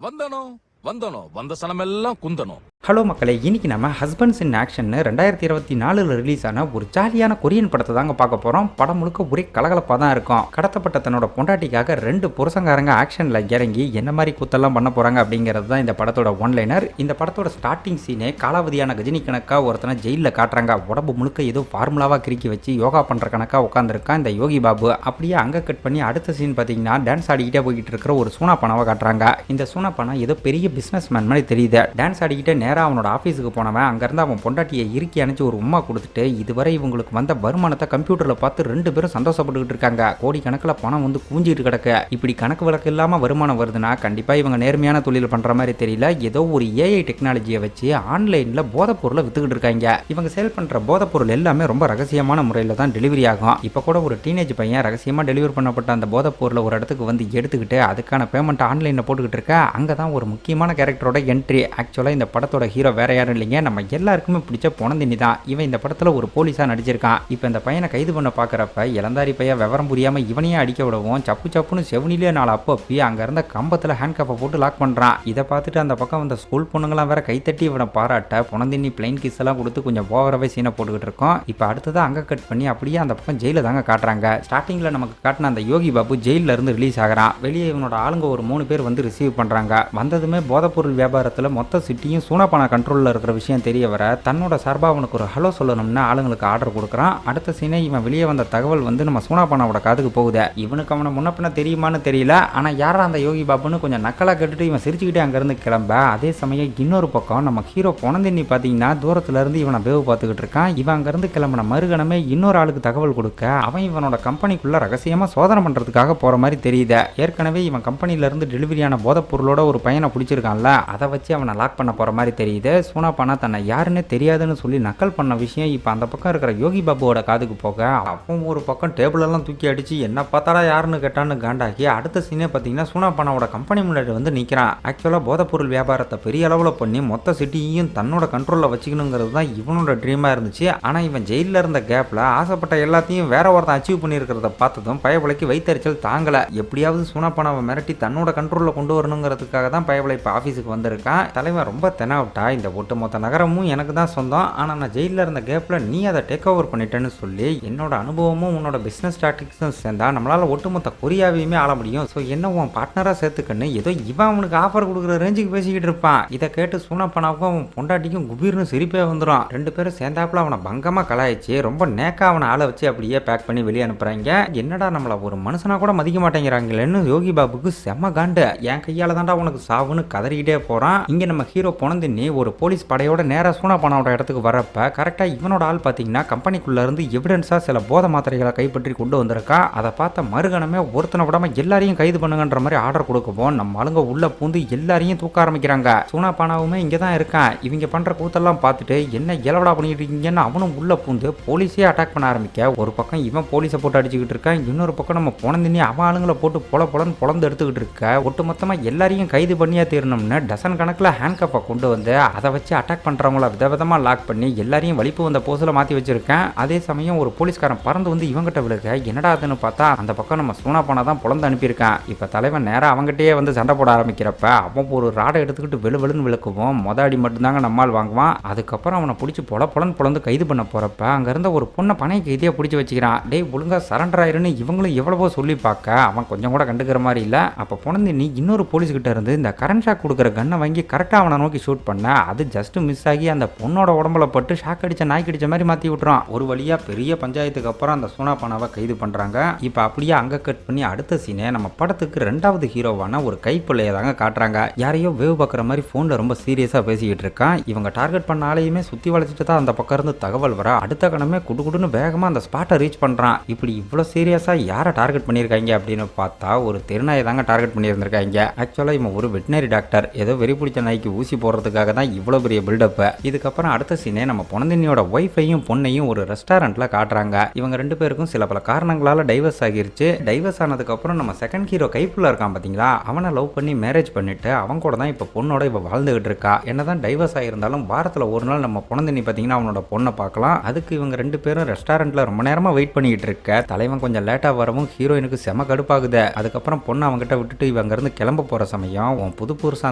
வந்த சனமெல்லாம் குந்தணும். ஹலோ மக்களே, இன்னைக்கு நம்ம ஹஸ்பண்ட்ஸ் இன் ஆக்ஷன் 2024 ரிலீஸ் ஆன ஒரு ஜாலியான கொரியன் படத்தை தாங்க பார்க்க போகிறோம். படம் முழுக்க ஒரே கலகலப்பாக தான் இருக்கும். கடத்தப்பட்ட தன்னோட பொண்டாட்டிக்காக 2 புருஷங்காரங்க ஆக்ஷனில் இறங்கி என்ன மாதிரி கூத்தெல்லாம் பண்ண போகிறாங்க அப்படிங்கிறது தான் இந்த படத்தோட ஒன்லைனர். இந்த படத்தோட ஸ்டார்டிங் சீனே காலாவதியான கஜினி கணக்காக ஒருத்தனை ஜெயிலில் காட்டுறாங்க. உடம்பு முழுக்க ஏதோ ஃபார்முலாவாக கிறுக்கி வச்சு யோகா பண்ணுற கணக்காக உட்காந்துருக்கான் இந்த யோகி பாபு. அப்படியே அங்கே கட் பண்ணி அடுத்த சீன் பார்த்தீங்கன்னா டான்ஸ் ஆடிக்கிட்டே போய்கிட்டு இருக்கிற ஒரு சூனா பணாவை காட்டுறாங்க. இந்த சூனா பணம் ஏதோ பெரிய பிஸ்னஸ் மேன் மாதிரி தெரியுது. டான்ஸ் ஆடிக்கிட்டே நேராக அவனோட ஆஃபீஸுக்கு போனவன் அங்கேருந்து அவன் பொண்டாட்டியை இறுக்கி அணைச்சி ஒரு உம்மா கொடுத்துட்டு இதுவரை இவங்களுக்கு வந்த வருமானத்தை கம்ப்யூட்டரில் பார்த்து 2 பேரும் சந்தோஷப்பட்டுக்கிட்டு இருக்காங்க. கோடிக்கணக்கில் பணம் வந்து கூஞ்சிட்டு கிடக்கு. இப்படி கணக்கு வழக்கு இல்லாமல் வருமானம் வருதுன்னா கண்டிப்பாக இவங்க நேர்மையான தொழில் பண்ணுற மாதிரி தெரியல. ஏதோ ஒரு ஏஐ டெக்னாலஜியை வச்சு ஆன்லைனில் போதைப் பொருளை வித்துக்கிட்டு இருக்காங்க. இவங்க சேல் பண்ணுற போதைப் பொருள் எல்லாமே ரொம்ப ரகசியமான முறையில் தான் டெலிவரி ஆகும். இப்போ கூட ஒரு டீனேஜ் பையன் ரகசியமாக டெலிவரி பண்ணப்பட்ட அந்த போதைப் பொருளை ஒரு இடத்துக்கு வந்து எடுத்துக்கிட்டு அதுக்கான பேமெண்ட் ஆன்லைனில் போட்டுக்கிட்டு இருக்க. அங்கே தான் ஒரு முக்கியமான கேரக்டரோட என்ட்ரி. ஆக்சுவலாக இந்த படத்தோட ஹீரோ வேற யாரும் இல்லைங்க, நம்ம எல்லாருக்குமே பிடிச்ச பொணந்தினி தான். இவன் இந்த படத்தில் ஒரு போலீஸாக நடிச்சிருக்கான். இப்போ இந்த பையனை கைது பண்ண பார்க்குறப்ப இளந்தாரி பையன் விவரம் புரியாமல் இவனையே அடிக்க விடவும் சப்பு சப்புன்னு செவனிலே 4 அப்பி அங்கே இருந்த கம்பத்தில் ஹேண்ட் கப்பை போட்டு லாக் பண்ணுறான். இதை பார்த்துட்டு அந்த பக்கம் வந்த ஸ்கூல் பொண்ணுங்களாம் வேற கைத்தட்டி இவனை பாராட்ட பொணந்தினி பிளைன் கிஸ் எல்லாம் கொடுத்து கொஞ்சம் ஓவரவே சீனை போட்டுக்கிட்டு இருக்கோம். இப்போ அடுத்ததான் அங்கே கட் பண்ணி அப்படியே அந்த பக்கம் ஜெயில தாங்க காட்டுறாங்க. ஸ்டார்டிங்கில் நமக்கு காட்டின அந்த யோகி பாபு ஜெயிலில் இருந்து ரிலீஸ் ஆகிறான். வெளியே இவனோட ஆளுங்க ஒரு 3 பேர் வந்து ரிசீவ் பண்ணுறாங்க. வந்ததுமே போதைப்பொருள் வியாபாரத்தில் மொத்த சிட்டியும் சூனாப்பான கண்ட்ரோலில் இருக்கிற விஷயம் தெரிய வர தன்னோட சார்பாக அவனுக்கு ஒரு ஹலோ சொல்லணும்னு ஆளுங்களுக்கு ஆர்டர் கொடுக்குறான். அடுத்த சீனே இவன் வெளியே வந்த தகவல் வந்து நம்ம சூனாப்பானாவோட காதுக்கு போகுது. இவனுக்கு அவனை முன்னப்பின தெரியுமான்னு தெரியல. ஆனால் யாரா அந்த யோகி பாபுன்னு கொஞ்சம் நக்கலாக கேட்டுட்டு இவன் சிரிச்சுக்கிட்டே அங்கேருந்து கிளம்ப. அதே சமயம் இன்னொரு பக்கம் நம்ம ஹீரோ பொணந்தினி பார்த்தீங்கன்னா தூரத்துல இருந்து இவனை வேவு பார்த்துக்கிட்டு இருக்கான். இவன் அங்கேருந்து கிளம்பின மறுகணமே இன்னொரு ஆளுக்கு தகவல் கொடுக்க அவன் இவனோட கம்பெனிக்குள்ள ரகசியமாக சோதனை பண்ணுறதுக்காக போகிற மாதிரி தெரியுது. ஏற்கனவே இவன் கம்பெனிலேருந்து டெலிவரியான போதைப் பொருளோட ஒரு பையனை பிடிச்சிருக்கான்ல, அதை வச்சு அவனை லாக் பண்ண போகிற மாதிரி தெரியுது. சூனாப்பானா தன்னை யாருன்னு தெரியாதுன்னு சொல்லி நக்கல் பண்ண விஷயம் இப்போ அந்த பக்கம் இருக்கிற யோகி பாபுவோட காதுக்கு போக அவன் ஒரு பக்கம் டேபிளெல்லாம் தூக்கி அடிச்சு என்ன பார்த்தாடா யாருன்னு கேட்டான்னு காண்டாக்கி அடுத்த சீனே பார்த்தீங்கன்னா சூனாப்பானாவோட கம்பெனி முன்னாடி வந்து நிற்கிறான். ஆக்சுவலாக போதைப்பொருள் வியாபாரத்தை பெரிய அளவில் பண்ணி மொத்த சிட்டியையும் தன்னோட கண்ட்ரோலில் வச்சுக்கணுங்கிறது தான் இவனோட ட்ரீமாக இருந்துச்சு. ஆனால் இவன் ஜெயிலில் இருந்த கேப்பில் ஆசைப்பட்ட எல்லாத்தையும் வேற ஒருத்தன் அச்சீவ் பண்ணியிருக்கிறத பார்த்ததும் பயபலைக்கு வைத்தறிச்சல் தாங்கலை. எப்படியாவது சூனாப்பானாவை மிரட்டி தன்னோட கண்ட்ரோலில் கொண்டு வரணுங்கிறதுக்காக தான் பயபலை இப்போ ஆஃபீஸுக்கு வந்திருக்கான். தலைவன் ரொம்ப தெனாவிட்டா, இந்த ஒட்டுமொத்த நகரமும் எனக்கு தான் சொந்தம், ஆனால் நான் ஜெயிலில் இருந்த கேப்பில் நீ அதை டேக் ஓவர் பண்ணிட்டேன்னு சொல்லி என்னோட அனுபவமும் உன்னோட பிஸ்னஸ் ஸ்டாட்டிக்ஸும் சேர்ந்தா நம்மளால் ஒட்டுமொத்த கொரியாவையுமே ஆள முடியும். ஸோ என்ன உன் பார்ட்னராக சேர்த்துக்கன்னு ஏதோ இவன் அவனுக்கு ஆஃபர் கொடுக்குற ரேஞ்சுக்கு பேசிக்கிட்டு இருப்பான். இதை கேட்டு சூனாப்பானாவுக்கும் அவன் பொண்டாட்டிக்கும் குபீர்னு சிரிப்பே வந்துடும். 2 பேரும் சேர்ந்தாப்புல அவனை பங்கமாக கலாய்ச்சி ரொம்ப நேக்கா அவனை ஆளை வச்சு அப்படியே பேக் பண்ணி வெளியே அனுப்புறாங்க. என்னடா நம்மளை ஒரு மனுஷனா கூட மதிக்க மாட்டேங்கிறாங்களேன்னு யோகி பாபுக்கு செம்ம காண்டு. என் கையால் தாண்டா உனக்கு சாவுன்னு கதறிக்கிட்டே போகிறான். இங்கே நம்ம ஹீரோ பொணந்தினி ஒரு போலீஸ் படையோட நேராக சூனாப்பானாவோட இடத்துக்கு வரப்ப கரெக்டாக இவனோட ஆள் பார்த்தீங்கன்னா கம்பெனிக்குள்ள இருந்து எவிடன்ஸாக சில போதை மாத்திரைகளை கைப்பற்றி கொண்டு வந்திருக்கா. அதை பார்த்த மறுகணமே ஒருத்தனை விடாம எல்லாரையும் கைது பண்ணுங்கன்ற மாதிரி ஆர்டர் கொடுக்கவும் நம்ம ஆளுங்க உள்ள பூந்து எல்லாரையும் தூக்க ஆரம்பிக்கிறாங்க. சூனாப்பானாவுமே இங்கே தான் இருக்கான். இவங்க பண்ற கூத்தெல்லாம் பார்த்துட்டு என்ன இலவடா பண்ணிட்டு இருக்கீங்கன்னு அவனும் உள்ள பூந்து போலீஸே அட்டாக் பண்ண ஆரம்பிக்க ஒரு பக்கம் இவன் போலீஸை போட்டு அடிச்சுக்கிட்டு இருக்கான். இன்னொரு பக்கம் நம்ம பொணந்தினி அவன் ஆளுங்களை போட்டு பொலன்னு பொழந்து எடுத்துக்கிட்டு இருக்க. ஒட்டுமொத்தமாக எல்லாரையும் கைது பண்ணியா தீரணும்னு டசன் கணக்கில் ஹேண்ட் கப்பை கொண்டு வந்து அதை வச்சு அட்டாக் பண்றவங்கள விதவிதமா லாக் பண்ணி எல்லாரையும் வலிப்பு வந்த போஸ்ல மாத்தி வச்சிருக்கேன். அதே சமயம் ஒரு போலீஸ்காரன் பறந்து வந்து இவங்கிட்ட விழுக என்னடா அதுன்னு பார்த்தா அந்த பக்கம் நம்ம சூனாப்பானா தான் பொழந்து அனுப்பியிருக்கான். இப்ப தலைவன் நேரம் அவங்ககிட்டயே வந்து சண்டை போட ஆரம்பிக்கிறப்ப அவன் ஒரு ராடை எடுத்துக்கிட்டு வெளுன்னு விளக்குவோம். அடி மட்டும்தாங்க நம்மால் வாங்குவான். அதுக்கப்புறம் அவனை பிடிச்சி பொழந்து கைது பண்ண போறப்ப அங்க இருந்த ஒரு பொண்ணை பனை கைதியா பிடிச்சி வச்சுக்கிறான். டேய் ஒழுங்கா சரண்டர் ஆயிருன்னு இவங்களும் எவ்வளவோ சொல்லி பார்க்க அவன் கொஞ்சம் கூட கண்டுக்கிற மாதிரி இல்ல. அப்ப பொணந்து நீ இன்னொரு போலீஸ் கிட்ட இருந்து இந்த கரண்ட் ஷாக் கொடுக்குற கண்ணை வாங்கி கரெக்டா அவனை நோக்கி ஷூட் பண்ண அது ஜஸ்ட் மிஸ் ஆகி அந்த பொண்ணோட உடம்புல பட்டு ஷாக் அடிச்ச நாய் கடிச்ச மாதிரி மாற்றி விட்டுறான். ஒரு வழியாக பெரிய பஞ்சாயத்துக்கு அப்புறம் அந்த சூனாப்பானாவை கைது பண்ணுறாங்க. இப்போ அப்படியே அங்கே கட் பண்ணி அடுத்த சீனே நம்ம படத்துக்கு 2வது ஹீரோவான ஒரு கைப்பிள்ளையை தாங்க காட்டுறாங்க. யாரையோ வேவ் பார்க்குற மாதிரி ஃபோனில் ரொம்ப சீரியஸாக பேசிக்கிட்டு இருக்கான். இவங்க டார்கெட் பண்ண ஆளையுமே சுற்றி வளைச்சிட்டு தான் அந்த பக்கம் இருந்து தகவல் வர அடுத்த கணமே குடுன்னு வேகமாக அந்த ஸ்பாட்டை ரீச் பண்ணுறான். இப்படி இவ்வளோ சீரியஸாக யாரை டார்கெட் பண்ணியிருக்காங்க அப்படின்னு பார்த்தா ஒரு தெருநாயை தாங்க டார்கெட் பண்ணியிருந்திருக்காங்க. ஆக்சுவலாக இவன் ஒரு வெட்டினரி டாக்டர். ஏதோ வெறி பிடிச்ச நாய்க்கு ஊசி போடுறதுக்காக பண்ணுறதுக்காக தான் இவ்வளோ பெரிய பில்டப். இதுக்கப்புறம் அடுத்த சீனே நம்ம பொனந்தினியோட ஒய்ஃபையும் பொண்ணையும் ஒரு ரெஸ்டாரண்ட்டில் காட்டுறாங்க. இவங்க 2 பேருக்கும் சில பல காரணங்களால் டைவர்ஸ் ஆகிருச்சு. டைவர்ஸ் ஆனதுக்கப்புறம் நம்ம செகண்ட் ஹீரோ கைப்புள்ள இருக்கான் பார்த்தீங்களா, அவனை லவ் பண்ணி மேரேஜ் பண்ணிட்டு அவன் கூட தான் இப்போ பொண்ணோட இவ வாழ்ந்துகிட்டு இருக்கா. என்னதான் டைவர்ஸ் ஆகியிருந்தாலும் வாரத்தில் ஒரு நாள் நம்ம பொனந்தினி பார்த்தீங்கன்னா அவனோட பொண்ணை பார்க்கலாம். அதுக்கு இவங்க 2 பேரும் ரெஸ்டாரண்ட்டில் ரொம்ப நேரமாக வெயிட் பண்ணிக்கிட்டு இருக்க தலைவன் கொஞ்சம் லேட்டாக வரவும் ஹீரோயினுக்கு செம கடுப்பாகுது. அதுக்கப்புறம் பொண்ணு அவங்ககிட்ட விட்டுட்டு இவங்க இருந்து கிளம்ப போகிற சமயம் உன் புது புருஷன்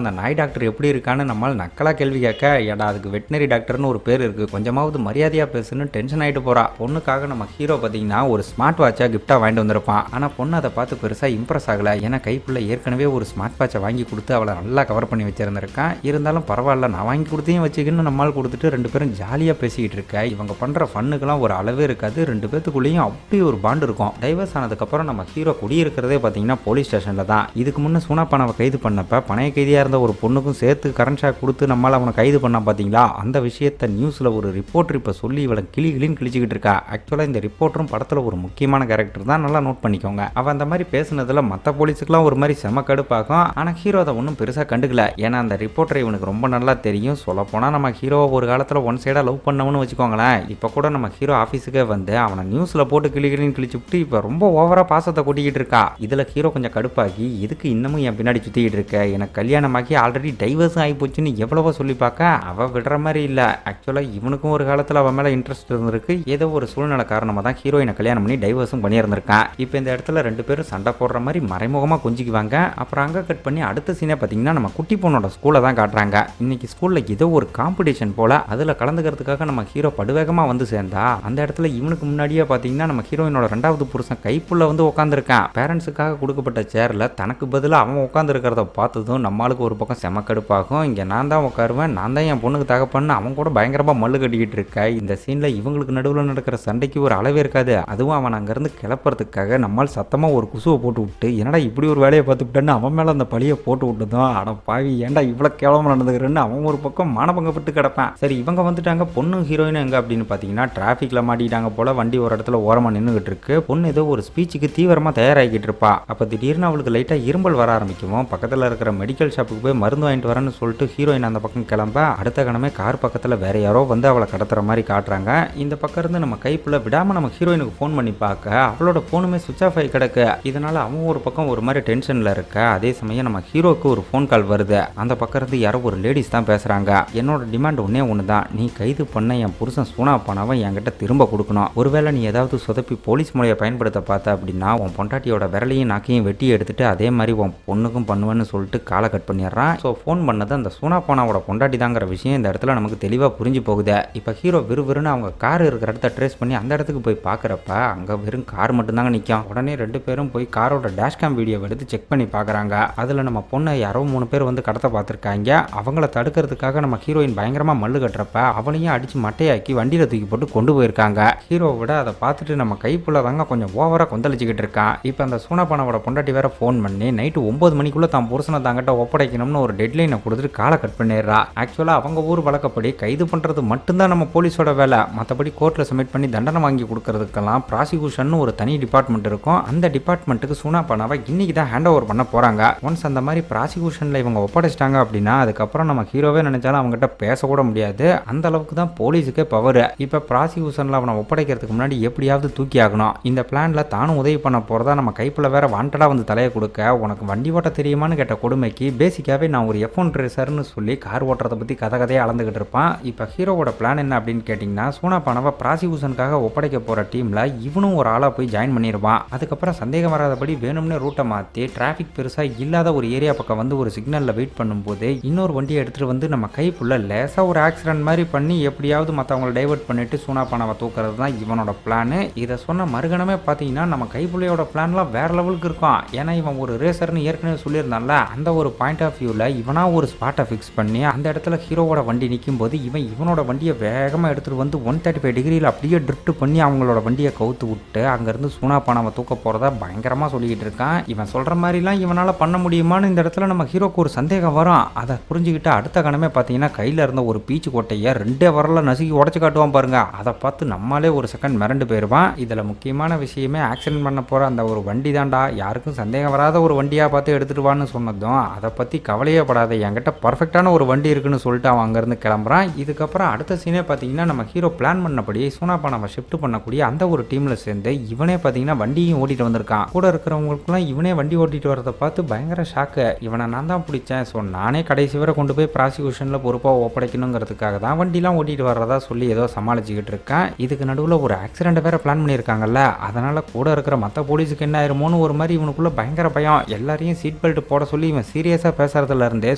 அந்த நாய் டாக்டர் எப்படி இருக்கான்னு நம்மளால் நக்கலாக கேள்வி கேட்க, ஏடா அதுக்கு வெட்டினரி டாக்டர்னு ஒரு பேர் இருக்குது, கொஞ்சமாவது மரியாதையாக பேசுன்னு டென்ஷன் ஆகிட்டு போகிறா. பொண்ணுக்காக நம்ம ஹீரோ பார்த்தீங்கன்னா ஒரு ஸ்மார்ட் வாட்சாக கிஃப்டாக வாங்கிட்டு வந்திருப்பான். ஆனால் பொண்ணு அதை பார்த்து பெருசாக இம்ப்ரெஸ் ஆகலை. ஏன்னா கைப்புள்ள ஏற்கனவே ஒரு ஸ்மார்ட் வாட்சை வாங்கி கொடுத்து அவளை நல்லா கவர் பண்ணி வச்சிருந்திருக்கான். இருந்தாலும் பரவாயில்ல, நான் வாங்கி கொடுத்தையும் வச்சுக்கின்னு நம்மால் கொடுத்துட்டு 2 பேரும் ஜாலியாக பேசிக்கிட்டு இருக்க. இவங்க பண்ணுற ஃபன்னுக்கெல்லாம் ஒரு அளவே இருக்காது. 2 பேத்துக்குள்ளேயும் அப்படி ஒரு பாண்டு இருக்கும். டைவர்ஸ் ஆனதுக்கப்புறம் நம்ம ஹீரோ குடியிருக்கிறதே பார்த்தீங்கன்னா போலீஸ் ஸ்டேஷனில் தான். இதுக்கு முன்னே சூனாப்பானாவை கைது பண்ணப்ப பணைய கைதியாக இருந்த ஒரு பொண்ணுக்கும் சேர்த்து கரண்ட் ஷாக் கொடுத்து நம்மளால் அவனை கைது பண்ணா பார்த்தீங்களா, அந்த விஷயத்தை நியூஸில் ஒரு ரிப்போர்ட்டர் இப்போ சொல்லி இவளை கிளின்னு கிழிச்சிக்கிட்டு இருக்கா. ஆக்சுவலாக இந்த ரிப்போர்ட்டரும் படத்தில் ஒரு முக்கியமான கேரக்டர் தான், நல்லா நோட் பண்ணிக்கோங்க. அவன் அந்த மாதிரி பேசுனதில் மற்ற போலீஸுக்குலாம் ஒரு மாதிரி செம கடுப்பாகும். ஆனால் ஹீரோ அதை ஒன்றும் பெருசாக கண்டுக்கல. ஏன்னா அந்த ரிப்போர்ட்டர் இவனுக்கு ரொம்ப நல்லா தெரியும். சொல்லப்போனால் நம்ம ஹீரோவை ஒரு காலத்தில் ஒன் சைடாக லவ் பண்ணவனு வச்சுக்கோங்களேன். இப்போ கூட நம்ம ஹீரோ ஆஃபீஸுக்கே வந்து அவனை நியூஸில் போட்டு கிளின்னு கிழிச்சுட்டு இப்போ ரொம்ப ஓவராக பாசத்தை கொட்டிக்கிட்டு இருக்கா. இதில் ஹீரோ கொஞ்சம் கடுப்பாகி இதுக்கு இன்னமும் என் பின்னாடி சுற்றிக்கிட்டு இருக்க, எனக்கு கல்யாணமாக்கி ஆல்ரெடி டைவர்ஸும் ஆகி போச்சுன்னு எவ்வளவோ சொல்லி பார்க்க அவள் விடுற மாதிரி இல்லை. ஆக்சுவலாக இவனுக்கும் ஒரு காலத்தில் அவன் மேலே இன்ட்ரெஸ்ட் இருந்திருக்கு. ஏதோ ஒரு சூழ்நிலை காரணமாக தான் ஹீரோயினை கல்யாணம் பண்ணி டைவர்ஸும் பண்ணியிருந்திருக்கான். இப்போ இந்த இடத்துல 2 பேரும் சண்டை போடுற மாதிரி மறைமுகமாக கொஞ்சிக்குவாங்க. அப்புறம் அங்கே கட் பண்ணி அடுத்த சீனே பார்த்தீங்கன்னா நம்ம குட்டி பொண்ணோட ஸ்கூலை தான் காட்டுறாங்க. இன்னைக்கு ஸ்கூலில் ஏதோ ஒரு காம்படிஷன் போல் அதில் கலந்துக்கிறதுக்காக நம்ம ஹீரோ படுவேகமாக வந்து சேர்ந்தா அந்த இடத்துல இவனுக்கு முன்னாடியே பார்த்தீங்கன்னா நம்ம ஹீரோயினோட 2வது புருஷன் கைப்புள்ள வந்து உட்காந்துருக்கான். பேரண்ட்ஸுக்காக கொடுக்கப்பட்ட சேரில் தனக்கு பதிலாக அவன் உட்காந்துருக்கிறத பார்த்ததும் நம்மளுக்கு ஒரு பக்கம் செம கடுப்பாகும். இங்கே நான் தான் உட்காருவேன், நான் தான் என் பொண்ணுக்கு தகப்பன்னு அவன் கூட பயங்கரமாக மல்லு கட்டிக்கிட்டு இருக்க. இந்த சீனில் இவங்களுக்கு நடுவில் நடக்கிற சண்டைக்கு ஒரு அளவே இருக்காது. அதுவும் அவன் அங்கேருந்து கிளப்புறதுக்காக நம்மால் சத்தமாக ஒரு குசுவை போட்டு விட்டு என்னடா இப்படி ஒரு வேலையை பார்த்துக்கிட்டேன்னு அவன் மேலே அந்த பழியை போட்டு விட்டுதான், அட பாவி ஏன்டா இவ்வளோ கேவலமாக நடந்துக்கிறேன்னு அவன் ஒரு பக்கம் மானபங்கப்பட்டு கிடப்பான். சரி இவங்க வந்துட்டாங்க, பொண்ணு ஹீரோயின் எங்கே அப்படின்னு பார்த்தீங்கன்னா டிராஃபிக்கில் மாட்டிட்டாங்க போல். வண்டி ஒரு இடத்துல ஓரமாக நின்றுகிட்டு இருக்கு. பொண்ணு ஏதோ ஒரு ஸ்பீச்சுக்கு தீவிரமாக தயாராகிக்கிட்டு இருப்பா. அப்போ திடீர்னு அவளுக்கு லைட்டாக இரும்பல் வர ஆரம்பிக்கும். பக்கத்தில் இருக்கிற மெடிக்கல் ஷாப்புக்கு போய் மருந்து வாங்கிட்டு வரேன்னு சொல்லிட்டு ஹீரோயின் அந்த பக்கம் கிளம்ப அடுத்த கணமே கார் பக்கத்தில் வேற யாரோ வந்து அவளை கடத்துற மாதிரி காட்டுறாங்க. இந்த பக்கம் இருந்து நம்ம கைப்புள்ள விடாமல் நம்ம ஹீரோயினுக்கு ஃபோன் பண்ணி பார்க்க அவளோட ஃபோனுமே சுவிச் ஆஃப் ஆகி கிடக்கு. இதனால அவன் ஒரு பக்கம் ஒரு மாதிரி டென்ஷனில் இருக்க. அதே சமயம் நம்ம ஹீரோக்கு ஒரு ஃபோன் கால் வருது. அந்த பக்கம் இருந்து யாரோ ஒரு லேடிஸ் தான் பேசுகிறாங்க. என்னோட டிமாண்ட் ஒன்று தான், நீ கைது பண்ண என் புருஷன் சூனாப்பானாவை என்கிட்ட திரும்ப கொடுக்கணும். ஒருவேளை நீ ஏதாவது சொதப்பி போலீஸ் மொழியை பயன்படுத்த பார்த்த அப்படின்னா உன் பொண்டாட்டியோட விரலையும் நாக்கையும் வெட்டி எடுத்துட்டு அதே மாதிரி உன் பொண்ணுக்கும் பண்ணுவேன்னு சொல்லிட்டு காலை கட் பண்ணிடுறான். ஸோ ஃபோன் பண்ணது அந்த சூனாப்பானாவோட பொண்டாட்டி தாங்கிற விஷயம் இந்த இடத்துல நமக்கு தெளிவாக புரிஞ்சு போகுது. இப்போ ஹீரோ விறுவிறுன்னு அவங்க கார் இருக்கிற இடத்த ட்ரேஸ் பண்ணி அந்த இடத்துக்கு போய் பார்க்குறப்ப அங்கே வெறும் கார் மட்டும்தாங்க நிற்கும். உடனே 2 பேரும் போய் காரோட டேஷ்கேம் வீடியோ எடுத்து செக் பண்ணி பார்க்குறாங்க. அதில் நம்ம பொண்ணை யாரோ 3 பேர் வந்து கடத்த பார்த்துருக்காங்க. அவங்கள தடுக்கிறதுக்காக நம்ம ஹீரோயின் பயங்கரமாக மல்லு கட்டுறப்ப அவளையும் அடித்து மட்டையாக்கி வண்டியில் தூக்கி போட்டு கொண்டு போயிருக்காங்க. ஹீரோவை விட அதை பார்த்துட்டு நம்ம கைப்புள்ள தாங்க கொஞ்சம் ஓவராக கொந்தளிச்சுக்கிட்டு இருக்கான். இப்போ அந்த சூனாப்பானாவோட பொண்டாட்டி வேற ஃபோன் பண்ணி நைட்டு 9 மணிக்குள்ளே தான் புருஷனை தாங்கிட்ட ஒப்படைக்கணும்னு ஒரு டெட்லைனை கொடுத்துட்டு காலை கட் பண்ணிடுறா. ஆக்சுவலாக அவங்க ஊர் வழக்கப்படி கைது பண்ணுறது மட்டும்தான் நம்ம போலீஸோட வேலை. மற்றபடி கோர்ட்டில் சப்மிட் பண்ணி தண்டனை வாங்கி கொடுக்கறதுக்கெல்லாம் ப்ராசிக்யூஷன் ஒரு தனி டிபார்ட்மெண்ட் இருக்கும். அந்த டிபார்ட்மெண்ட்டுக்கு சூனாப்பானாவை இன்னைக்கு தான் ஹேண்ட் ஓவர் பண்ண போகிறாங்க. ஒன்ஸ் அந்த மாதிரி ப்ராசிக்யூஷனில் இவங்க ஒப்படைச்சிட்டாங்க அப்படின்னா அதுக்கப்புறம் நம்ம ஹீரோவே நினைச்சாலும் அவங்ககிட்ட பேசக்கூட முடியாது. அந்த அளவுக்கு தான் போலீஸுக்கே பவர். இப்போ ப்ராசிக்யூஷனில் அவனை ஒப்படைக்கிறதுக்கு முன்னாடி எப்படியாவது தூக்கி ஆகணும். இந்த பிளானில் தானும் உதவி பண்ண போகிறதா நம்ம கைப்புள்ள வேற வாண்டடாக வந்து தலையை கொடுக்க, உனக்கு வண்டி ஓட்ட தெரியுமான்னு கேட்ட கொடுமைக்கு பேசிக்காகவே நான் ஒரு F1 ரேசர்னு சொல்லி கார் ஓட்டுறதை பற்றி கதையாக அளந்துக்கிட்டு இருப்பான். இப்போ ஹீரோவோட பிளான் என்ன அப்படின்னு கேட்டிங்கன்னா சூனாப்பானாவை ப்ராசிக்யூஷனுக்காக ஒப்படைக்க போகிற டீமில் இவனும் ஒரு ஆளாக போய் ஜாயின் பண்ணிடுவான். அதுக்கப்புறம் சந்தேகம் வராதபடி வேணும்னே ரூட்டை மாற்றி டிராஃபிக் பெருசாக இல்லாத ஒரு ஏரியா பக்கம் வந்து ஒரு சிக்னலில் வெயிட் பண்ணும்போது இன்னொரு வண்டியை எடுத்துகிட்டு வந்து நம்ம கைப்புள்ள லேசாக ஒரு ஆக்சிடென்ட் மாதிரி பண்ணி எப்படியாவது மற்றவங்களை டைவர்ட் பண்ணிட்டு சூனாப்பானாவை தூக்குறது தான் இவனோட பிளான். இதை சொன்ன மறுகணமே பார்த்தீங்கன்னா நம்ம கைப்புள்ளையோட பிளான்லாம் வேற லெவலுக்கு இருக்கும். ஏன்னா இவன் ஒரு ரேசர்னு ஏற்கனவே சொல்லியிருந்தான்ல, அந்த ஒரு பாயிண்ட் ஆஃப் வியூவில் இவனா ஒரு ஸ்பாட்டை ஃபிக்ஸ் பண்ணி அந்த இடத்துல ஹீரோவோட வண்டி நிற்கும் போது இவனோட வண்டியை வேகமாக எடுத்துகிட்டு வந்து 135 டிகிரியில் அப்படியே ட்ரிஃப்ட் பண்ணி அவங்களோட வண்டியை கவுத்து விட்டு அங்கேருந்து சூனாப்பானாவை தூக்க போகிறதா பயங்கரமாக சொல்லிக்கிட்டு இருக்கான். இவன் சொல்கிற மாதிரிலாம் இவனால் பண்ண முடியுமான்னு இந்த இடத்துல நம்ம ஹீரோக்கு ஒரு சந்தேகம் வரும். அதை புரிஞ்சுக்கிட்டு அடுத்த கணமே பார்த்தீங்கன்னா கையில் இருந்த ஒரு பீச்சு கோட்டையை 2 வரல நசுக்கி உடச்சி காட்டுவான் பாருங்க. அதை பார்த்து நம்மளே ஒரு செகண்ட் மிரண்டு போயிடுவான். இதில் முக்கியமான விஷயமே ஆக்சிடென்ட் பண்ண போகிற அந்த ஒரு வண்டி தான்டா, யாருக்கும் சந்தேகம் வராத ஒரு வண்டியாக பார்த்து எடுத்துகிட்டு வான்னு சொன்னதும் அதை பற்றி கவலையே படாத, என்கிட்ட பர்ஃபெக்டான ஒரு ஒரு வண்டி இருக்குன்னு சொல்லிட்டு அவன் அங்கேருந்து கிளம்புறான். இதுக்கப்புறம் அடுத்த சீனே பார்த்தீங்கன்னா நம்ம ஹீரோ பிளான் பண்ணபடி சூனாபானாவை ஷிஃப்ட் பண்ணக்கூடிய அந்த ஒரு டீமில் சேர்ந்து இவனே பார்த்தீங்கன்னா வண்டியும் ஓட்டிட்டு வந்திருக்கான். கூட இருக்கிறவங்களுக்குலாம் இவனே வண்டி ஓட்டிட்டு வரதை பார்த்து பயங்கர ஷாக்கு. இவனை நான் தான் பிடிச்சேன், ஸோ நானே கடைசி வரை கொண்டு போய் ப்ராசிக்யூஷனில் பொறுப்பாக ஒப்படைக்கணுங்கிறதுக்காக தான் வண்டிலாம் ஓட்டிட்டு வர்றதா சொல்லி ஏதோ சமாளிச்சுக்கிட்டு இருக்கேன். இதுக்கு நடுவில் ஒரு ஆக்சிடென்ட் வேற பிளான் பண்ணியிருக்காங்கல்ல, அதனால கூட இருக்கிற மற்ற போலீஸுக்கு என்ன ஆயிருமோன்னு ஒரு மாதிரி இவனுக்குள்ள பயங்கர பயம். எல்லாரையும் சீட் பெல்ட் போட சொல்லி இவன் சீரியஸாக பேசுறதுல இருந்தே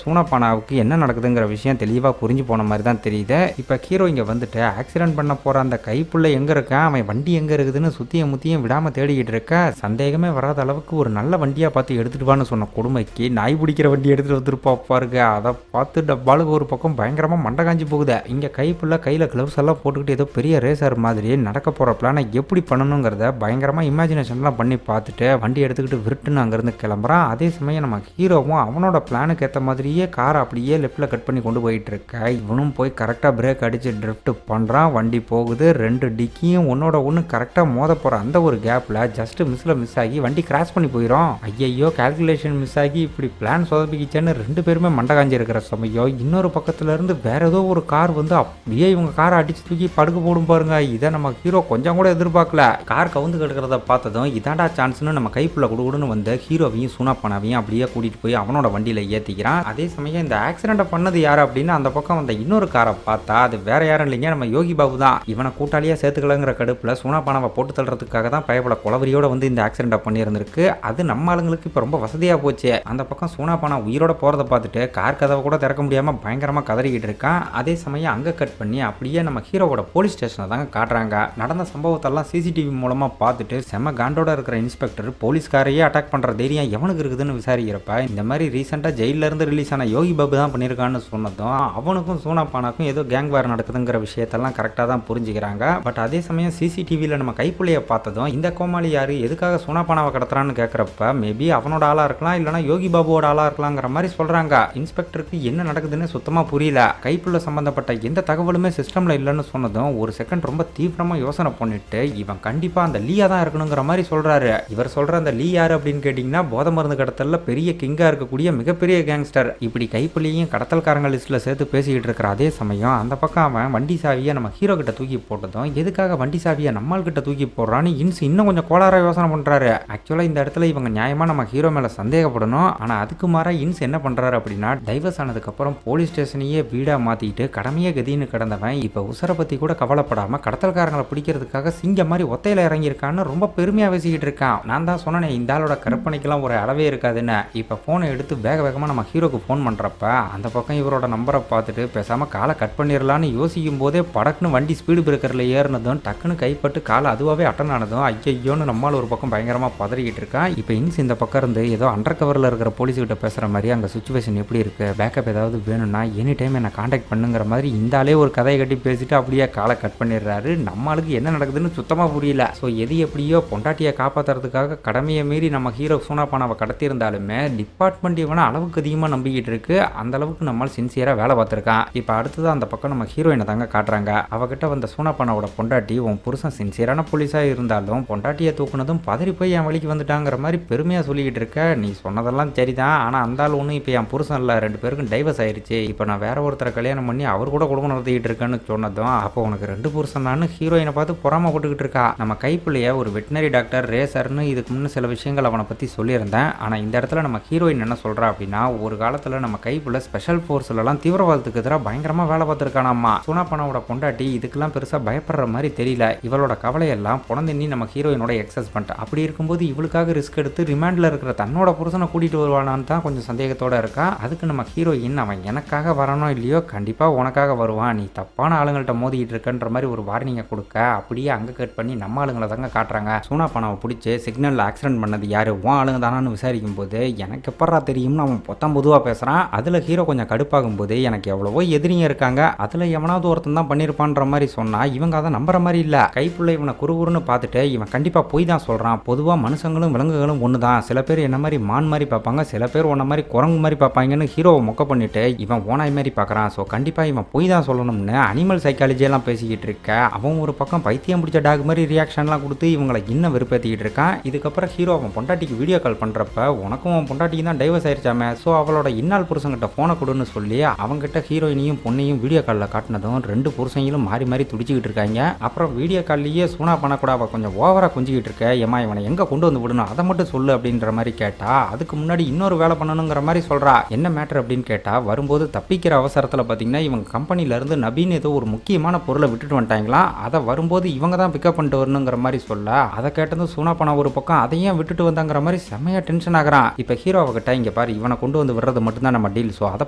சூனாபானாவுக்கு என்ன நடக்குதுங்கிற விஷயம் தெளிவாக புரிஞ்சு போன மாதிரி தான் தெரியுது. இப்போ ஹீரோ இங்கே வந்துட்டு ஆக்சிடென்ட் பண்ண போகிற அந்த கைப்புள்ள எங்கே இருக்கான், அவன் வண்டி எங்கே இருக்குதுன்னு சுற்றியும் முத்தியும் விடாமல் தேடிக்கிட்டு இருக்க. சந்தேகமே வராத அளவுக்கு ஒரு நல்ல வண்டியாக பார்த்து எடுத்துட்டு வான்னு சொன்ன கொடுமைக்கு நாய் பிடிக்கிற வண்டி எடுத்துகிட்டு வந்துருப்பா பாருங்க. அதை பார்த்து டப்பாலுக்கு ஒரு பக்கம் பயங்கரமாக மண்டை காஞ்சி போகுது. இங்கே கைப்புள்ள கையில் க்ளவுஸ் எல்லாம் போட்டுக்கிட்டு ஏதோ பெரிய ரேசர் மாதிரி நடக்க போகிற பிளானை எப்படி பண்ணணுங்கிறத பயங்கரமாக இமேஜினேஷன்லாம் பண்ணி பார்த்துட்டு வண்டி எடுத்துக்கிட்டு விருட்டுன்னு அங்கேருந்து கிளம்புறான். அதே சமயம் நம்ம ஹீரோவும் அவனோட பிளானுக்கு ஏற்ற மாதிரியே காரை அப்படியே லெஃப்ட்டில் கட் பண்ணி கொண்டு போயிட்டு இருக்க. இவனும் போய் கரெக்டாக பிரேக் அடித்து ட்ரிஃப்ட் பண்ணுறான். வண்டி போகுது. 2 டிக்கியும் ஒன்னோட ஒன்று கரெக்டாக மோத போகிற அந்த ஒரு கேப்பில் ஜஸ்ட் மிஸ் ஆகி வண்டி கிராஷ் பண்ணி போயிடும். ஐயையோ, கால்குலேஷன் மிஸ் ஆகி இப்படி பிளான் சொதப்பிக்கிச்சேன்னு 2 பேருமே மண்டை காஞ்சி இருக்கிற சமயம் இன்னொரு பக்கத்துல இருந்து வேற ஏதோ ஒரு கார் வந்து அப்படியே இவங்க காரை அடிச்சு தூக்கி படுக்க போடும் பாருங்க. இதை நம்ம ஹீரோ கொஞ்சம் கூட எதிர்பார்க்கல. கார் கவுந்து கிடக்கிறத பார்த்ததும் இதாண்டா சான்ஸ்னு நம்ம கைப்புள்ள கொடுன்னு வந்து ஹீரோவையும் சூனாபானாவையும் அப்படியே கூட்டிட்டு போய் அவனோட வண்டியில ஏத்திக்கிறான். அதே சமயம் இந்த ஆக்சிடென்ட் பண்ணது யாரு அப்படின்னு அந்த பக்கம் வந்த இன்னொரு காரை பார்த்தா அது வேற யாரும் இல்லைங்க, நம்ம யோகி பாபு தான். இவனை கூட்டாளியா சேர்த்துக்கலங்கிற கடுப்புல சூனாபானாவை போட்டு தள்ளுறதுக்காக தான் பயப்பட குளவரியோட வந்து இந்த ஆக்சிடென்ட் பண்ணியிருந்திருக்கு. அது நம்ம ஆளுங்களுக்கு இப்போ ரொம்ப வசதியா போச்சு. அந்த பக்கம் சூனாபானா உயிரோட போறதை பார்த்துட்டு கார் கதவை கூட திறக்க முடியாம பயங்கரமா கதறிக்கிட்டு இருக்கான். அதே சமயம் அங்க கட் பண்ணி அப்படியே நம்ம ஹீரோவோட போலீஸ் ஸ்டேஷனை தாங்க காட்டுறாங்க. நடந்த சம்பவத்தெல்லாம் சிசிடிவி மூலமா பார்த்துட்டு செம காண்டோட இருக்கிற இன்ஸ்பெக்டர் போலீஸ்காரையே அட்டாக் பண்ற தைரியம் எவனுக்கு இருக்குதுன்னு விசாரிக்கிறப்ப இந்த மாதிரி ரீசெண்டா ஜெயில இருந்து ரிலீஸ் ஆன யோகி பாபு தான் பண்ணியிருக்கான்னு சொன்னதும் அவனுக்கும் சூனாபானாக்கும் ஏதோ கேங் வார் நடக்குதுங்கிற விஷயத்தெல்லாம் கரெக்டாக தான் புரிஞ்சுக்கிறாங்க. பட் அதே சமயம் சிசிடிவியில் நம்ம கைப்புள்ளைய பார்த்ததும் இந்த கோமாளி யாரு எதுக்காக சூனாபானாவை கடத்துறான்னு கேட்குறப்ப மேபி அவனோட ஆளா இருக்கலாம், இல்லைனா யோகி பாபுவோட ஆளா இருக்கலாங்கிற மாதிரி சொல்றாங்க. இன்ஸ்பெக்டருக்கு என்ன நடக்குதுன்னு சுத்தமா புரியல. கைப்புள்ள சம்பந்தப்பட்ட எந்த தகவலுமே சிஸ்டம்ல இல்லைன்னு சொன்னதும் ஒரு செகண்ட் ரொம்ப தீவிரமா யோசனை பண்ணிட்டு இவன் கண்டிப்பா அந்த லீயா தான் இருக்கணுங்கிற மாதிரி சொல்றாரு. இவர் சொல்ற அந்த லீ யாரு அப்படின்னு கேட்டீங்கன்னா போதை மருந்து கடத்தல்ல பெரிய கிங்கா இருக்கக்கூடிய மிகப்பெரிய கேங்ஸ்டர். இப்படி கைப்புள்ளையும் கடத்தல்காரங்க லிஸ்ட்ல சேர்த்து பேசிக்கிட்டு இருக்கிற அதே சமயம் அந்த பக்கம் அவன் வண்டி சாவியை நம்ம ஹீரோ கிட்ட தூக்கி போட்டதும் எதுக்காக வண்டி சாவியை நம்மால் கிட்ட தூக்கி போடுறான்னு இன்னும் கொஞ்சம் கோளாரா யோசனை பண்றாரு. ஆக்சுவலா இந்த இடத்துல இவங்க நியாயமா நம்ம ஹீரோ மேல சந்தேகப்படணும். ஆனா அதுக்கு மாறா என்ன பண்றாரு அப்படின்னா டைவர்ஸ் ஆனதுக்கு அப்புறம் போலீஸ் ஸ்டேஷனையே வீடா மாத்திட்டு கடமையே கதின்னு கிடந்தவன் இப்ப உசரை பத்தி கூட கவலைப்படாம கடத்தல்காரங்களை பிடிக்கிறதுக்காக சிங்க மாதிரி ஒத்தையில இறங்கியிருக்கான்னு ரொம்ப பெருமையா பேசிக்கிட்டு இருக்கான். நான் தான் சொன்னேன் இந்த ஆளோட கற்பனைக்கெல்லாம் ஒரு அளவே இருக்காதுன்னு. இப்ப போனை எடுத்து வேகமா நம்ம ஹீரோக்கு போன் பண்றப்ப அந்த பக்கம் இவரோட நம்பரை பார்த்துட்டு பேசாம காலை கட் பண்ணிடலான்னு யோசிக்கும் போதே படக்குன்னு வண்டி ஸ்பீடு பிரேக்கர்ல ஏறினதும் டக்குன்னு கைப்பட்டு காலை அதுவாகவே அட்டன் ஆனதும் ஐயோன்னு நம்மால் ஒரு பக்கம் பயங்கரமா பதறிக்கிட்டு இருக்கான். இப்போ இந்த பக்கம் இருந்து ஏதோ அண்டர் கவரில் இருக்கிற போலீஸ்கிட்ட பேசுற மாதிரி அங்கே சுச்சுவேஷன் எப்படி இருக்கு, பேக்கப் ஏதாவது வேணும்னா எனி டைம் என்னை கான்டாக்ட் பண்ணுங்கிற மாதிரி இந்த ஆளே ஒரு கதையை கட்டி பேசிட்டு அப்படியே காலை கட் பண்ணிடுறாரு. நம்மளுக்கு என்ன நடக்குதுன்னு சுத்தமா புரியல. ஸோ எது எப்படியோ பொண்டாட்டியை காப்பாற்றுறதுக்காக கடமையை மீறி நம்ம ஹீரோ சூனாபானாவை கடத்தியிருந்தாலுமே டிபார்ட்மெண்ட் இவனை அளவுக்கு அதிகமாக நம்பிக்கிட்டு இருக்கு. அந்த அளவுக்கு நம்மளால் சின்சியராக வேலை பார்த்துருக்கான். இப்போ அடுத்தது அந்த பக்கம் நம்ம ஹீரோயினை தாங்க காட்டுறாங்க. அவகிட்ட வந்த சூனாபானாவோட பொண்டாட்டி உன் புருஷன் சின்சியரான போலீஸாக இருந்தாலும் பொண்டாட்டியை தூக்குனதும் பதறி போய் என் வழிக்கு வந்துட்டாங்கிற மாதிரி பெருமையாக சொல்லிக்கிட்டு இருக்க. நீ சொன்னதெல்லாம் சரிதான், ஆனால் அந்த ஆள் ஒன்றும் இப்போ என் புருஷன் இல்லை, 2 பேருக்கும் டைவர்ஸ் ஆயிடுச்சு. இப்போ நான் வேற ஒருத்தரை கல்யாணம் பண்ணி அவர் கூட குடும்பம் நடத்திக்கிட்டு இருக்கேன்னு சொன்னதும் அப்போ உனக்கு 2 புருஷன் தான் ஹீரோயினை பார்த்து பொறாமப்பட்டுக்கிட்டு இருக்கா. நம்ம கைப்புள்ளைய ஒரு வெட்டினரி டாக்டர் ரேசர்னு இதுக்கு முன்னே சில விஷயங்கள் அவனை பற்றி சொல்லியிருந்தேன். ஆனால் இந்த இடத்துல நம்ம ஹீரோயின் என்ன சொல்கிறா அப்படின்னா ஒரு காலத்தில் நம்ம கைப்புள்ள ஸ்பெஷல் ஃபோர்ஸ்லாம் தீவிரவாதத்துக்கு எதிராக பயங்கரமாக வேலை பார்த்துருக்கானாம்மா. சூனாபானாவோட பொண்டாட்டி இதுக்கெல்லாம் பெருசாக பயப்படுற மாதிரி தெரியல. இவளோட கவலையெல்லாம் புனந்தண்ணி நம்ம ஹீரோயினோட எக்ஸஸ்பெண்ட். அப்படி இருக்கும்போது இவளுக்காக ரிஸ்க் எடுத்து ரிமாண்டில் இருக்கிற தன்னோட புருஷனை கூட்டிகிட்டு வருவானான்னு தான் கொஞ்சம் சந்தேகத்தோடு இருக்கா. அதுக்கு நம்ம ஹீரோயின் அவன் எனக்காக வரணும் இல்லையோ கண்டிப்பாக உனக்காக வருவான், நீ தப்பான ஆளுங்கள்ட்ட மோதிக்கிட்டு இருக்கன்ற மாதிரி ஒரு வார்னிங்கை கொடுக்க அப்படியே அங்கே கட் பண்ணி நம்ம ஆளுங்களை தாங்க காட்டுறாங்க. சூனாபானாவை பிடிச்சி சிக்னலில் ஆக்சிடென்ட் பண்ணது யார் உன் ஆளுங்க தானான்னு விசாரிக்கும் போது எனக்கு எப்படா தெரியும்னு அவன் பொதுவாக பேசுகிறான். அதில் ஹீரோ கொஞ்சம் கடுப்பாகும் போது எனக்கு எவ்வளவோ எதிரிங்க இருக்காங்க, அதில் எவனாவது ஒருத்தன் தான் பண்ணியிருப்பான்ற மாதிரி சொன்னால் இவங்க அதை நம்புற மாதிரி இல்லை. கைப்புள்ள இவனை குறுகுறுன்னு பார்த்துட்டு இவன் கண்டிப்பாக போய் தான் சொல்கிறான். பொதுவாக மனுஷங்களும் விலங்குகளும் ஒன்று தான், சில பேர் என்ன மாதிரி மான் மாதிரி பார்ப்பாங்க, சில பேர் உன்ன மாதிரி குரங்கு மாதிரி பார்ப்பாங்கன்னு ஹீரோவை மொக்க பண்ணிட்டு இவன் ஓனாய் மாதிரி பார்க்குறான். ஸோ கண்டிப்பாக இவன் போய் தான் சொல்லணும்னு அனிமல் சைக்காலஜியெல்லாம் பேசிக்கிட்டு இருக்க. அவன் ஒரு பக்கம் பைத்தியம் பிடிச்ச டாக் மாதிரி ரியாக்ஷன்லாம் கொடுத்து இவங்களை இன்னும் வெறுப்பேற்றிக்கிட்டு இருக்கான். இதுக்கப்புறம் ஹீரோ அவன் பொண்டாட்டிக்கு வீடியோ கால் பண்ணுறப்ப உனக்கும் அவன் பொண்டாட்டிக்கு தான் டைவர்ஸ் ஆயிடுச்சாமே, ஸோ அவளோட இன்னால் புருஷங்கிட்ட ஃபோனை கொடு விடுன்னு சொல்லி அவங்ககிட்ட ஹீரோயினையும் பொண்ணையும் வீடியோ காலில் காட்டினதும் ரெண்டு புருஷங்களும் மாறி மாறி துடிச்சிக்கிட்டு இருக்காங்க. அப்புறம் வீடியோ கால்லையே சூனா பண்ணக்கூட அவள் கொஞ்சம் ஓவரா குஞ்சிக்கிட்டு இருக்க, ஏமா இவனை எங்க கொண்டு வந்து விடணும் அதை மட்டும் சொல்லு அப்படின்ற மாதிரி கேட்டா, அதுக்கு முன்னாடி இன்னொரு வேலை பண்ணணுங்கிற மாதிரி சொல்றா. என்ன மேட்டர் அப்படின்னு கேட்டா, வரும்போது தப்பிக்கிற அவசரத்தில் பார்த்தீங்கன்னா இவங்க கம்பெனில இருந்து நபீன் ஏதோ ஒரு முக்கியமான பொருளை விட்டுட்டு வந்துட்டாங்களாம். அதை வரும்போது இவங்க தான் பிக்கப் பண்ணிட்டு வரணுங்கிற மாதிரி சொல்ல, அதை கேட்டதும் சூனா பண்ண ஒரு பக்கம் அதையும் விட்டுட்டு வந்தாங்கிற மாதிரி செம்மையா டென்ஷன் ஆகிறான். இப்போ ஹீரோவை கிட்ட இங்க பாரு இவனை கொண்டு வந்து விடுறது மட்டும்தான் நம்ம டீல், ஸோ அதை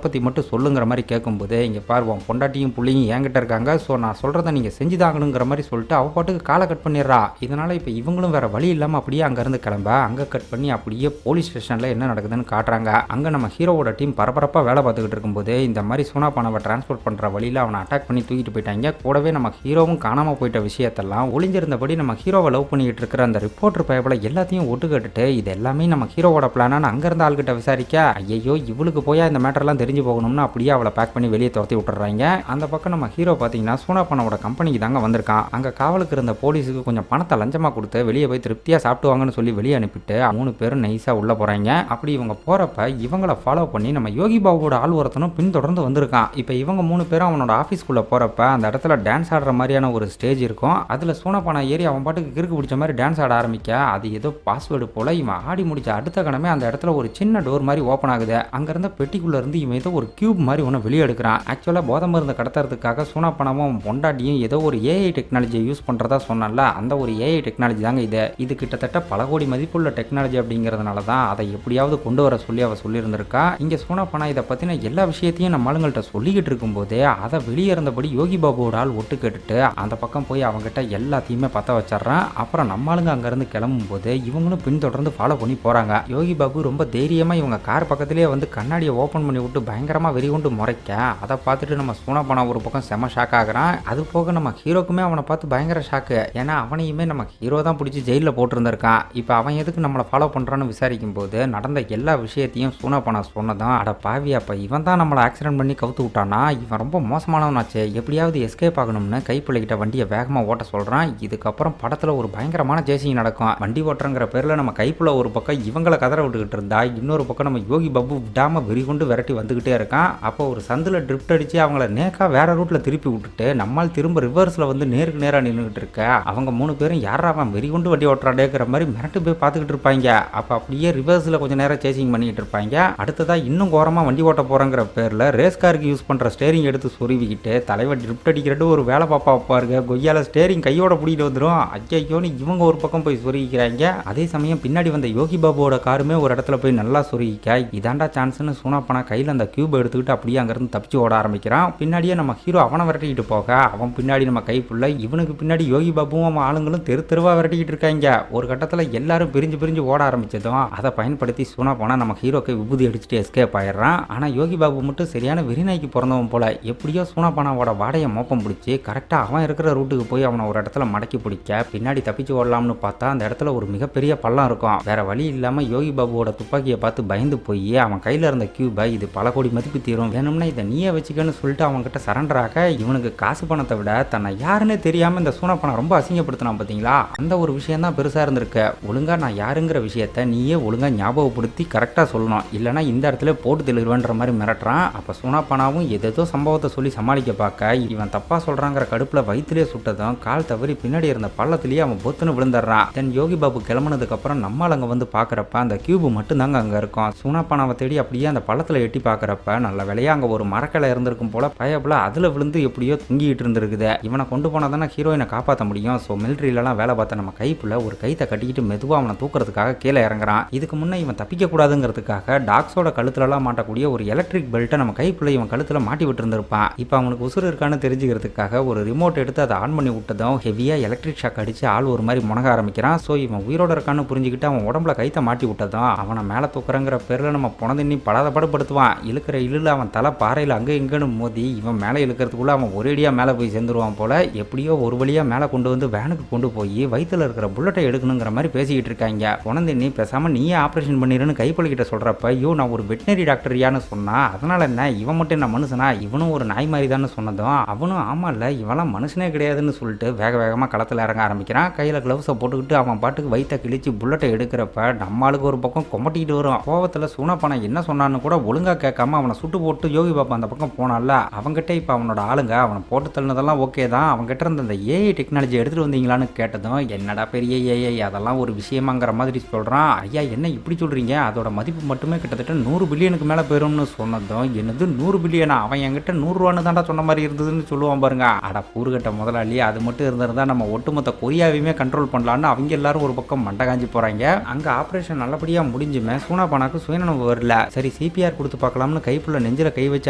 பற்றி மட்டும் சொல்லுங்கிற மாதிரி கேட்கும்போது, இங்கே பாரு உன் பொண்டாட்டியும் புள்ளியும் என்கிட்ட இருக்காங்க, ஸோ நான் சொல்கிறத நீங்கள் செஞ்சுதாங்கணுங்கிற மாதிரி சொல்லிட்டு அவ பாட்டுக்கு காலை கட் பண்ணிடுறா. இதனால் இப்போ இவங்களும் வேற வழி இல்லாமல் அப்படியே அங்கேருந்து கிளம்ப அங்கே கட் பண்ணி அப்படியே போலீஸ் ஸ்டேஷனில் என்ன நடக்குதுன்னு காட்டுறாங்க. அங்கே நம்ம ஹீரோவோட டீம் பரபரப்பாக வேலை பார்த்துக்கிட்டு இருக்கும்போது இந்த மாதிரி சூனா பண்ணவை டிரான்ஸ்போர்ட் பண்ணுற வழியில் அவனை அட்டாக் பண்ணி தூக்கிட்டு போயிட்டாங்க. கூடவே நம்ம ஹீரோவும் காணாமல் போயிட்ட விஷயத்தெல்லாம் ஒளிஞ்சிருந்தபடி நம்ம ஹீரோவை லவ் பண்ணிக்கிட்டு இருக்கிற அந்த ரிப்போர்ட்டர் பயபில் எல்லாத்தையும் ஒட்டு கேட்டுட்டு இது எல்லாமே நம்ம ஹீரோவோட பிளானான்னு அங்கேருந்து ஆள்கிட்ட விசாரிக்க, ஐயோ இவளுக்கு போய் இந்த மேட்டர்லாம் தெரிஞ்சு போகணும்னு அப்படியே அவளை பேக் பண்ணி வெளியே துரத்தி விட்டுறாங்க. அந்த பக்கம் நம்ம ஹீரோ பார்த்தீங்கன்னா சூனா பண்ணவோட கம்பெனிக்கு தாங்க வந்திருக்கான். அங்கே காவலுக்கு இருந்த போலீஸுக்கு கொஞ்சம் பணத்தை லஞ்சமாக கொடுத்து வெளியே போய் திருப்தியாக சாப்பிட்டுவாங்கன்னு சொல்லி வெளியே அனுப்பிட்டு 3 பேரும் நைஸாக உள்ள போகிறாங்க. அப்படி இவங்க போகிறப்ப இவங்களை ஃபாலோ பண்ணி நம்ம யோகி பாபுவோட ஆள் ஒருத்தனும் பின்தொடர்ந்து வந்திருக்கான். இப்போ இவங்க 3 பேரும் அவனோட ஆஃபீஸ்க்குள்ளே போகிறப்ப அந்த இடத்துல டான்ஸ் ஆடுற மாதிரியான ஒரு ஸ்டேஜ் இருக்கும். அதில் சூனா பண்ண ஏறி அவன் பாட்டுக்கு கிறுக்கு பிடிச்ச மாதிரி டான்ஸ் ஆட ஆரம்பிக்க, அது ஏதோ பாஸ்வேர்டு போல் இவன் ஆடி முடிச்ச அடுத்த கணமே அந்த இடத்துல ஒரு சின்ன டோர் மாதிரி ஓப்பன் ஆகுது. அங்கேருந்த பெட்டிக்குள்ளே இருந்து இவன் ஏதோ ஒரு கியூப் மாதிரி ஒன்று வெளியே எடுக்கிறான். ஆக்சுவலாக போதை மருந்து கடத்துறதுக்காக சூனா பணமும் பொண்டாட்டியும் ஏதோ ஒரு ஏஐ டெக்னாலஜியை யூஸ் பண்ணுறதா சொன்னால அந்த ஒரு ஏஐ டெக்னாலஜி தாங்க இது கிட்டத்தட்ட பல கோடி மதிப்புள்ள டெக்னாலஜி அப்படிங்கிறதுனால தான் அதை எப்படியாவது கொண்டு வர சொல்லி அவள் சொல்லியிருந்திருக்கா. இங்கே சூனா பணம் இதை பற்றின எல்லா விஷயத்தையும் நம்ம ஆளுங்கள்ட்ட சொல்லிக்கிட்டு இருக்கும்போதே அதை வெளியே இருந்தபடி யோகி பாபுவோட ஆள் ஒட்டு கேட்டுட்டு அந்த பக்கம் போய் அவங்ககிட்ட எல்லாத்தையுமே பற்ற வச்சிட்றான். அப்புறம் நம்ம ஆளுங்க அங்கேருந்து கிளம்பும் போது இவங்களும் பின்தொடர்ந்து ஃபாலோ பண்ணி போகிறாங்க. யோகி பாபு ரொம்ப தைரியமாக இவங்க கார் பக்கத்திலேயே வந்து கண்ணாடியை ஓப்பன் பண்ணி விட்டு பயங்கரமாக வெறி கொண்டு முறைக்க, அதை பார்த்துட்டு நம்ம சூனா பண்ண ஒரு பக்கம் செம ஷாக் ஆகிறான். அது போக நம்ம ஹீரோக்குமே அவனை பார்த்து பயங்கர ஷாக்கு. ஏன்னா அவனையுமே நம்ம ஹீரோ தான் பிடிச்சி ஜெயிலில் போட்டிருந்திருக்கான். இப்போ அவன் எதுக்கு நம்மளை ஃபாலோ பண்ணுறான்னு விசாரிக்கும் போது நடந்த எல்லா விஷயத்தையும் சூனா பண்ண சொன்னதான், அட பாவி அப்போ இவன் தான் நம்மளை ஆக்சிடென்ட் பண்ணி கவுத்து விட்டானா, இவன் ரொம்ப மோசமானவனாச்சு, எப்படியாவது எஸ்கேப் ஆகணும்னு கைப்பிள்ளைகிட்ட வண்டியை வேகமாக ஓட்ட சொல்கிறான். இதுக்கப்புறம் படத்தில் ஒரு பயங்கரமான சேசிங் நடக்கும். வண்டி ஓட்டுறங்கிற பேரில் நம்ம கைப்புள்ள ஒரு பக்கம் இவங்களை கதற விட்டுக்கிட்டு இருந்தா, இன்னொரு பக்கம் நம்ம யோகி பாபு விடாமல் வெறி கொண்டு விரட்டி வந்துக்கிட்டே இருக்கான். அப்போ ஒரு சந்தில் ட்ரிப்ட் அடித்து அவங்கள நேக்காக வேற ரூட்டில் திருப்பி விட்டுட்டு நம்மால் திரும்ப ரிவர்ஸில் வந்து நேருக்கு நேராக நின்றுக்கிட்டு இருக்க. அவங்க 3 பேரும் யாரா அவன் வெறி கொண்டு வண்டி ஓட்டுறாடேங்கிற மாதிரி மிரட்டு போய் பார்த்துக்கிட்டு இருப்பாங்க. அப்போ அப்படியே ரிவர்ஸில் கொஞ்சம் நேரம் சேசிங் பண்ணிக்கிட்டு இருப்பாங்க. அடுத்ததாக இன்னும் கோரமாக வண்டி ஓட்ட போகிறங்கிற பேரில் ரேஸ் காருக்கு யூஸ் பண்ணுற ஸ்டேரிங் எடுத்து சொருவிக்கிட்டு தலைவர் ட்ரிப்ட் அடிக்கிறது ஒரு வேலை பாப்பா வைப்பாருங்க. கொய்யால ஸ்டேரிங் கையோட பிடிக்கிட்டு வந்துடும். ஐயோன்னு இவங்க ஒரு பக்கம் போய் சொருகிக்கிறாங்க. அதே சமயம் பின்னாடி வந்த யோகி பாபுவோட காருமே ஒரு இடத்துல போய் நல்லா சொருகிக்க, இதாண்டா சான்ஸ்னு சூனா பண்ண கையில் அந்த கியூப் எடுத்துக்கிட்டு அப்படியே அங்கேருந்து தப்பிச்சு ஓட ஆரம்பிக்கிறான். பின்னாடியே நம்ம ஹீரோ அவனை விரட்டிக்கிட்டு போக அவன் பின்னாடி நம்ம கைப்புள்ள இவனுக்கு பின்னாடி யோகி பாபுவும் அவன் ஆளுங்களும் தெருவா விரட்டிக்கிட்டு இருக்காங்க. ஒரு கட்டத்தில் எல்லாரும் பிரிஞ்சு ஓட ஆரம்பிச்சதும் அதை பயன்படுத்தி சூனா பண்ண நம்ம ஹீரோக்கு விபூதி அடிச்சுட்டு எஸ்கேப் ஆயிடுறான். ஆனால் யோகி பாபு மட்டும் சரியான வெறிநாய்க்கு பிறந்தவன் போல எப்படியோ சூனா பண்ணாவோட வாடையை மோப்பம் பிடிச்சி கரெக்டாக அவன் இருக்கிற ரூட்டுக்கு போய் அவனை ஒரு இடத்துல மடக்கி பிடிக்க பின்னாடி தப்பிச்சு ஓடலாம்னு பார்த்தா அந்த இடத்துல ஒரு மிகப்பெரிய பள்ளம் இருக்கும். வேற வழி இல்லாமல் யோகி பாபுவோட துப்பாக்கியை பார்த்து பயந்து போய் அவன் கையில் இருந்த கியூபை இது பல கோடி மதிப்பு தீரும், வேணும்னா இதை நீயே வச்சுக்கன்னு சொல்லிட்டு அவங்ககிட்ட சரண்டர் ஆக, இவனுக்கு காசு பணத்தை விட தன்னை யாருன்னு தெரியாமல் இந்த சூனா பணம் ரொம்ப அசிங்கப்படுத்தினான் பார்த்தீங்களா, அந்த ஒரு விஷயம் தான் பெருசாக இருந்திருக்கு. ஒழுங்கா நான் யாருங்கிற விஷயத்த நீயே ஒழுங்கா ஞாபகப்படுத்தி கரெக்டாக சொல்லணும், இல்லைனா இந்த இடத்துல போட்டு தெளிவுன்ற மாதிரி மிரட்டுறான். அப்போ சூனா பணாவும் ஏதோ சம்பவத்தை சொல்லி சமாளிக்க பார்க்க இவன் தப்பா சொல்றாங்கிற கடுப்பில் வயிற்றுலேயே சுட்டதும் கால் தவறி பின்னாடி இருந்த பள்ளத்திலேயே அவன் பொத்துன்னு விழுந்துடுறான். தென் யோகி பாபு கிளம்புனதுக்கு அப்புறம் நம்மால் அங்கே வந்து பார்க்குறப்ப அந்த கியூபு மட்டும் தாங்க அங்கே இருக்கும். சூனா பணாவை தேடி அப்படியே அந்த பள்ளத்தில் எட்டி பார்க்குறப்ப நல்ல வேலையா அங்கே ஒரு மரக்கலை இருந்திருக்கும் போல பயப்புல அதில் விழுந்து எப்படியோ தூங்கிட்டு இருந்திருக்குது. இவனை கொண்டு போனால் தானே ஹீரோயினை காப்பாற்ற முடியும். ஸோ மிலிட்ரியிலலாம் வேலை பார்த்த நம்ம கைப்புல ஒரு கைத்தை கட்டிக்கிட்டு மெதுவாக அவனை தூக்குறதுக்காக கீழே இறங்குறான். இதுக்கு முன்னே இவன் தப்பிக்க கூடாதுங்கிறதுக்காக டாக்ஸோட கழுத்துலலாம் மாட்டக்கூடிய ஒரு எலக்ட்ரிக் பெல்ட்டை நம்ம கைப்புல இவன் கழுத்தில் மாட்டி விட்டு இருந்திருப்பான். இப்போ அவனுக்கு உசுறு இருக்கான்னு தெரிஞ்சுக்கிறதுக்காக ஒரு ரிமோட் எடுத்து அதை ஆன் பண்ணி விட்டதும் ஹெவியாக எலக்ட்ரிக் ஷாக் அடிச்சு ஆள் ஒரு மாதிரி முனக ஆரம்பிக்கிறான். ஸோ இவன் உயிரோட இருக்கான்னு புரிஞ்சுக்கிட்டு அவன் உடம்புல கைத்தை மாட்டி விட்டதும் அவனை மேலே தூக்குறங்கிற பேரில் நம்ம புனதின்னி படாத படுத்துவான். இழுக்கிற இழுல அவன் தலை பாறையில் அங்கே இங்கன்னு மோதி இவன் மேலே இழுக்கிறதுக்குள்ள அவன் ஒரேடியாக மேலே போய் சேர்ந்துருவான் போல. எப்படியோ ஒரு வழியாக மேலே கொண்டு வந்து வேனுக்கு கொண்டு போய் வயிற்றுல இருக்கிற புல்லட்டை எடுக்கணுங்கிற மாதிரி பேசிக்கிட்டு இருக்காங்க. புனதின்னி பேசாமல் நீயே ஆப்ரேஷன் பண்ணிருன்னு கைப்பொழிக்கிட்ட சொல்கிறப்ப ஐயோ நான் ஒரு வெட்டினரி டாக்டரியான்னு சொன்னா, அதனால என்ன இவன் மட்டும் என்ன மனுஷனா, இவனும் ஒரு நாய் மாதிரி தானே சொன்னதும் அவனும் ஆமா இல்லை இவெல்லாம் மனுஷனே கிடையாதுன்னு சொல்லிட்டு வேகமாக களத்தில் இறங்க ஆரம்பிக்கிறான். கையில் கிளவுஸை போட்டுக்கிட்டு அவன் பாட்டுக்கு வயிற்ற கிழிச்சு புல்லட்டை எடுக்கிறப்ப நம்மளுக்கு ஒரு பக்கம் கொமட்டிக்கிட்டு வரும். கோவத்தில் சூனா பணம் என்ன சொன்னான்னு கூட ஒழுங்காக கேட்காம பார்க்காம அவனை சுட்டு போட்டு யோகி பாபா அந்த பக்கம் போனால அவங்ககிட்ட இப்போ அவனோட ஆளுங்க அவனை போட்டு தள்ளினதெல்லாம் ஓகே தான், அவங்ககிட்ட இருந்த அந்த ஏஐ டெக்னாலஜி எடுத்துகிட்டு வந்தீங்களான்னு கேட்டதும் என்னடா பெரிய ஏஐ அதெல்லாம் ஒரு விஷயமாங்கிற மாதிரி சொல்கிறான். ஐயா என்ன இப்படி சொல்கிறீங்க, அதோட மதிப்பு மட்டுமே கிட்டத்தட்ட 100 பில்லியனுக்கு மேலே போயிரும்னு சொன்னதும் என்னது 100 பில்லியனா, அவன் என்கிட்ட 100 ரூபான்னு தான்டா சொன்ன மாதிரி இருந்ததுன்னு சொல்லுவான் பாருங்க. அட கூறுகட்ட முதலாளி, அது மட்டும் இருந்திருந்தா நம்ம ஒட்டுமொத்த கொரியாவையுமே கண்ட்ரோல் பண்ணலான்னு அவங்க எல்லாரும் ஒரு பக்கம் மண்டை காஞ்சி போகிறாங்க. அங்கே ஆப்ரேஷன் நல்லபடியாக முடிஞ்சுமே சூனாபானாக்கு சுயநனவு வரல. சரி சிபிஆர் கொடுத்து பார்க்கலாம்னு கைப்புள்ள நெஞ்சில் கை வச்சு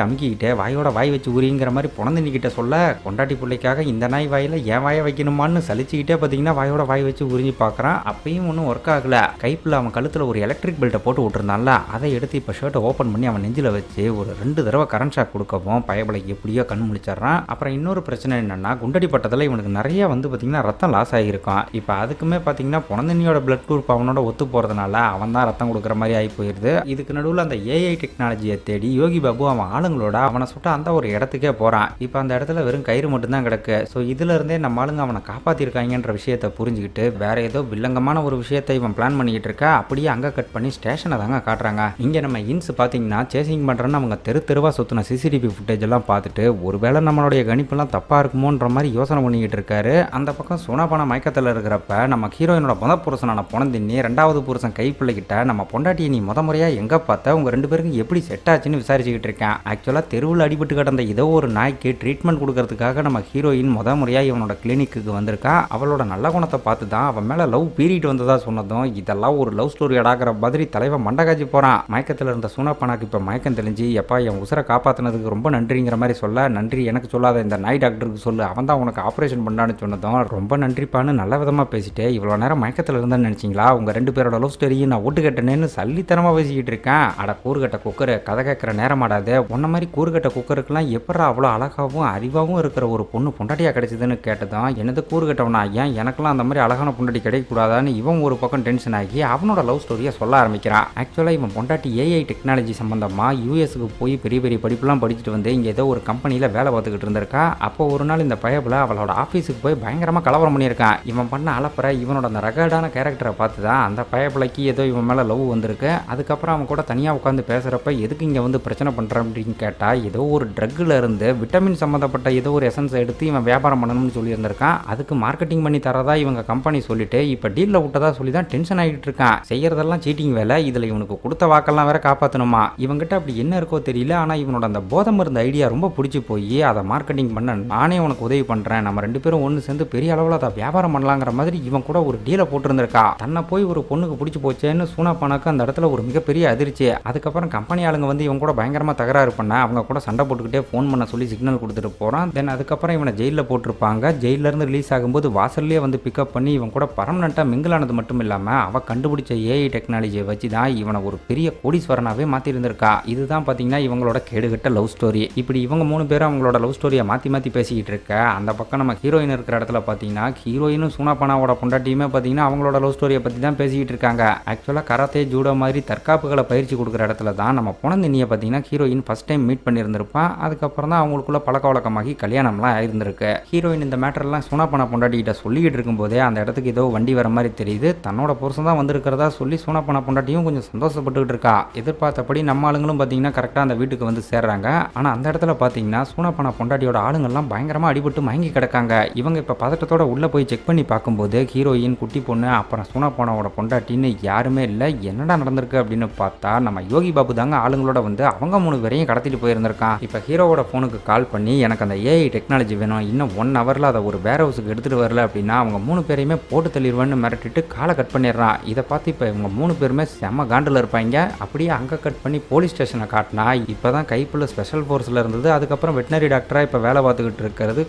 அமுக்கிக்கிட்டே வாயோட வாய் வச்சு உரிங்கிற மாதிரி பொணந்தினிக்கிட்ட சொல்ல பொண்டாட்டி பிள்ளைக்காக இந்த நாய் வாயில் என் வாயை வைக்கணுமான்னு சலிச்சுக்கிட்டே பார்த்தீங்கன்னா வாயோட வாய் வச்சு உறிஞ்சி பார்க்குறான். அப்பயும் ஒன்றும் ஒர்க் ஆகல. கைப்புள்ள அவன் கழுத்தில் ஒரு எலக்ட்ரிக் பெல்ட்டை போட்டு விட்டுருந்தான்ல, அதை எடுத்து இப்போ ஷர்ட்டை ஓப்பன் பண்ணி அவன் நெஞ்சில் வச்சு ஒரு 2 தடவை கரண்ட் ஷாக் கொடுக்கவும் பயபலை எப்படியோ கண் முழிச்சிடறான். அப்புறம் இன்னொரு பிரச்சனை என்னன்னா குண்டடி பட்டத்தில் இவனுக்கு நிறைய வந்து பார்த்தீங்கன்னா ரத்தம் லாஸ் ஆகியிருக்கும். இப்போ அதுக்குமே பார்த்தீங்கன்னா பொணந்தனியோட பிளட் குரூப் அவனோட ஒத்து போகிறதுனால அவன் தான் ரத்தம் கொடுக்குற மாதிரி ஆகி போயிடுது. இதுக்கு நடுவில் அந்த ஏஐ டெக்னாலஜியை தேடி யோகி பாபு அவன் ஆளுங்களோட அவனை சுட்ட அந்த ஒரு இடத்துக்கே போகிறான். இப்போ அந்த இடத்துல வெறும் கயிறு மட்டும்தான் கிடக்கு. ஸோ இதுல இருந்தே நம்ம ஆளுங்க அவனை காப்பாற்றிருக்காங்கன்ற விஷயத்தை புரிஞ்சுக்கிட்டு வேற ஏதோ வில்லங்கமான ஒரு விஷயத்தை இவன் பிளான் பண்ணிக்கிட்டு இருக்கா. அப்படியே அங்கே கட் பண்ணி ஸ்டேஷனை தாங்க காட்டுறாங்க. இங்கே நம்ம இன்ஸ் பார்த்தீங்கன்னா சேசிங் பண்ணுறேன்னு அவங்க தெருவா சுற்றின சிசிடிவி ஃபுட்டேஜ் எல்லாம் பார்த்துட்டு ஒருவேளை நம்மளுடைய கணிப்பெல்லாம் தப்பாக இருக்குமோன்ற மாதிரி யோசனை பண்ணிக்கிட்டு இருக்காரு. அந்த பக்கம் சூனாபானா மயக்கத்தில் இருக்கிறப்ப நம்ம ஹீரோயினோட முதல் புருஷனான பொணந்தின்னி 2வது புருஷன் கைப்பிள்ளைகிட்ட நம்ம பொண்டாட்டியை நீ முறையாக எங்கே பார்த்த, உங்கள் 2 பேருக்கும் எப்படி செட் ஆச்சுன்னு விசாரிச்சுக்கிட்டு இருக்கேன். ஆக்சுவலாக தெருவில் அடிபட்டு கிடந்த ஏதோ ஒரு நாய்க்கு ட்ரீட்மெண்ட் கொடுக்கறதுக்காக நம்ம ஹீரோயின் முறையாக இவனோட கிளினிக்கு வந்திருக்கா. அவளோட நல்ல குணத்தை பார்த்து தான் அவன் மேலே லவ் பீரியட் வந்ததா சொன்னதும் இதெல்லாம் ஒரு லவ் ஸ்டோரி அடாகிற மாதிரி தலைவன் மண்டகாஜி போகிறான். மயக்கத்தில் இருந்த சூனாபானாக்கு இப்போ மயக்கம் தெளிஞ்சு எப்பா என் உசுரை காப்பாற்றினதுக்கு ரொம்ப நன்றிங்கிற மாதிரி சொல்ல, நன்றி எனக்கு சொல்லாத இந்த நாய் டாக்டருக்கு சொல்லு, அவன் தான் உனக்கு ஆப்ரேஷன் பண்ணான்னு சொன்னதும் ரொம்ப நன்றிப்பான்னு நல்ல விதமாக பேசிட்டு இவ்வளோ நேரம் மயக்கத்தில் இருந்தான்னு நினச்சிங்களா, உங்கள் 2 பேரோட லவ் ஸ்டோரியை நான் ஒட்டு கட்டணேன்னு சல்லித்தனமாக பேசிக்கிட்டு இருக்கேன். அட கூறுகட்ட குக்கரு கதை கேட்குற நேரமாடாது, உன்ன மாதிரி கூறுகட்ட குக்கருக்குலாம் எப்படா அவ்வளோ அழகாகவும் அறிவாகவும் இருக்கிற ஒரு பொண்ணு பொண்டாட்டியாக கிடைச்சதுன்னு கேட்டதான் என்னது கூறுகட்டவனா, ஏன் எனக்குலாம் அந்த மாதிரி அழகான பொண்டாட்டி கிடைக்கக்கூடாதான்னு இவன் ஒரு பக்கம் டென்ஷன் ஆகி அவனோட லவ் ஸ்டோரியை சொல்ல ஆரம்பிக்கிறான். ஆக்சுவலாக இவன் பொண்டாட்டி ஏஐ டெக்னாலஜி சம்பந்தமாக யூஎஸ்க்கு போய் பெரிய பெரிய படிப்புலாம் படிச்சுட்டு வந்து இங்கே ஏதோ ஒரு கம்பெனியில் வேலை பார்த்துக்கிட்டு இருந்திருக்கா. அப்போ ஒரு நாள் இந்த பயபில் அவளோட ஆஃபீஸுக்கு போய் பயங்கரமாக கலவரம் பண்ணியிருக்கான். இவன் பண்ண அலப்பற இவனோட அந்த ரகடான கேரக்டரை பார்த்து தான் அந்த பயபிளைக்கு ஏதோ இவன் மேலே லவ் வந்திருக்கு. அதுக்கப்புறம் அவன் கூட தனியாக உட்காந்து பேசுகிறப்ப எதுக்கு இங்கே வந்து பிரச்சனை பண்ணுற அப்படின்னு கேட்டால் ஏதோ ஒரு ட்ரக்கில் இருந்து விட்டமின் சம்மந்தப்பட்ட ஏதோ ஒரு எசன்ஸை எடுத்து இவன் வியாபாரம் பண்ணணும்னு சொல்லியிருந்திருக்கான். அதுக்கு மார்க்கெட்டிங் பண்ணி தரதா இவங்க கம்பெனி சொல்லிட்டு இப்போ டீலில் விட்டதா சொல்லி தான் டென்ஷன் ஆகிட்டு இருக்கான். செய்யறதெல்லாம் சீட்டிங் வேலை, இதில் இவனுக்கு கொடுத்த வாக்கெல்லாம் வேற காப்பாற்றணுமா. இவங்கிட்ட அப்படி என்ன இருக்கோ தெரியல, ஆனால் இவனோட அந்த போதை மருந்து ஐடியா ரொம்ப பிடிச்சி போய் அதை மார்க்கெட்டிங் பண்ண நானே உனக்கு உதவி பண்ணுறேன், நம்ம 2 பேரும் ஒன்று சேர்ந்து பெரிய அளவில் அதை வியாபாரம் பண்ணலாங்கிற மாதிரி இவன் கூட ஒரு டீலை போட்டிருந்திருக்கா. தன்னை போய் ஒரு பொண்ணுக்கு பிடிச்சி போச்சேன்னு சூனாபானாக்கு அந்த இடத்துல ஒரு மிகப்பெரிய அதிர்ச்சி. அதுக்கப்புறம் கம்பெனி ஆளுங்க வந்து இவன் கூட பயங்கரமாக தகராறு பண்ண அவங்க கூட சண்டை போட்டுக்கிட்டே ஃபோன் பண்ண சொல்லி சிக்னல் கொடுத்துட்டு போகிறான். தென் அதுக்கப்புறம் இவனை ஜெயிலில் போட்டிருப்பாங்க. ஜெயிலிருந்து ரிலீஸ் ஆகும்போது வாசல்லே வந்து பிக்கப் பண்ணி இவன் கூட பர்மனெண்ட்டாக மிங்கிளானது மட்டும் இல்லாமல் அவள் கண்டுபிடிச்ச ஏஐ டெக்னாலஜியை வச்சு தான் இவனை ஒரு பெரிய கோடீஸ்வரனாகவே மாற்றிருந்திருக்கா. இதுதான் பார்த்தீங்கன்னா இவங்களோட கேடுகட்ட லவ் ஸ்டோரி. இப்படி இவங்க 3 பேரும் அவங்களோட லவ் ஸ்டோரியை மாற்றி பேசிக்கிட்டு இருக்க அந்த பக்கம் நம்ம ஹீரோயின் இருக்கிற இடத்துல பார்த்தீங்கன்னா ஹீரோயினும் சூனாபானாவோட பொண்டாட்டியுமே பார்த்தீங்கன்னா அவங்களோட லவ் ஸ்டோரியை பற்றி தான் பேசிக்கிட்டு இருக்காங்க. ஆக்சுவலாக கராத்தே ஜூடோ மாதிரி தற்காப்புகளை பயிற்சி கொடுக்குற இடத்துல தான் நம்ம பொணந்தினியை பார்த்தீங்கன்னா ஹீரோயின் ஃபர்ஸ்ட் டைம் மீட் பண்ணியிருந்திருப்பான். அதுக்கப்புறம் தான் அவங்களுக்குள்ள பழக்க வழக்கமாகி கல்யாணம்லாம் ஆயிருந்திருக்கு. ஹீரோயின் இந்த மேட்டர்லாம் சூனாபானா பொண்டாட்டிகிட்ட சொல்லிக்கிட்டு இருக்கும்போதே அந்த இடத்துக்கு ஏதோ வண்டி வர மாதிரி தெரியுது. தன்னோட புருஷன் தான் வந்திருக்கிறதா சொல்லி சூனாபானா பொண்டாட்டியும் கொஞ்சம் சந்தோஷப்பட்டுக்கிட்டு இருக்கா. எதிர்பார்த்தபடி நம்ம ஆளுங்களும் பார்த்தீங்கன்னா கரெக்டாக அந்த வீட்டுக்கு வந்து சேர்றாங்க. ஆனால் அந்த இடத்துல பார்த்தீங்கன்னா சூனாபானா பொண்டாட்டியோட ஆளுங்கள்லாம் பயங்கரமாக அடிபட்டு மயங்கி கிடக்காங்க. இவங்க இப்போ பதட்டத்தோட உள்ளே போய் செக் பண்ணி பார்க்கும்போது ஹீரோயின், குட்டி பொண்ணு, அப்புறம் சூனாபானாவோட பொண்டாட்டின்னு யாருமே இல்லை. என்னடா நடந்திருக்கு அப்படின்னு பார்த்தா நம்ம யோகி பாபு தாங்க ஆளுங்களோட வந்து அவங்க 3 பேரையும் கடத்திட்டு போயிருந்திருக்கான். இப்போ ஹீரோவோட ஃபோனுக்கு கால் பண்ணி எனக்கு அந்த ஏஐ டெக்னாலஜி வேணும், இன்னும் 1 ஹவரில் அதை ஒரு வேர் ஹவுஸுக்கு எடுத்துகிட்டு வரல அப்படின்னா அவங்க 3 பேரையுமே போட்டு தள்ளிடுவேன்னு மிரட்டிட்டு காலை கட் பண்ணிடுறான். இதை பார்த்து இப்போ இவங்க 3 பேருமே செம்ம காண்டில் இருப்பாங்க. அப்படியே அங்கே கட் பண்ணி போலீஸ் ஸ்டேஷனை காட்டினா இப்போ தான் கைப்புள்ள ஸ்பெஷல் ஃபோர்ஸில் இருந்தது. அதுக்கப்புறம் வெட்டினரி டாக்டராக இப்போ வேலை பார்த்துக்கிட்டு இருக்கிறது.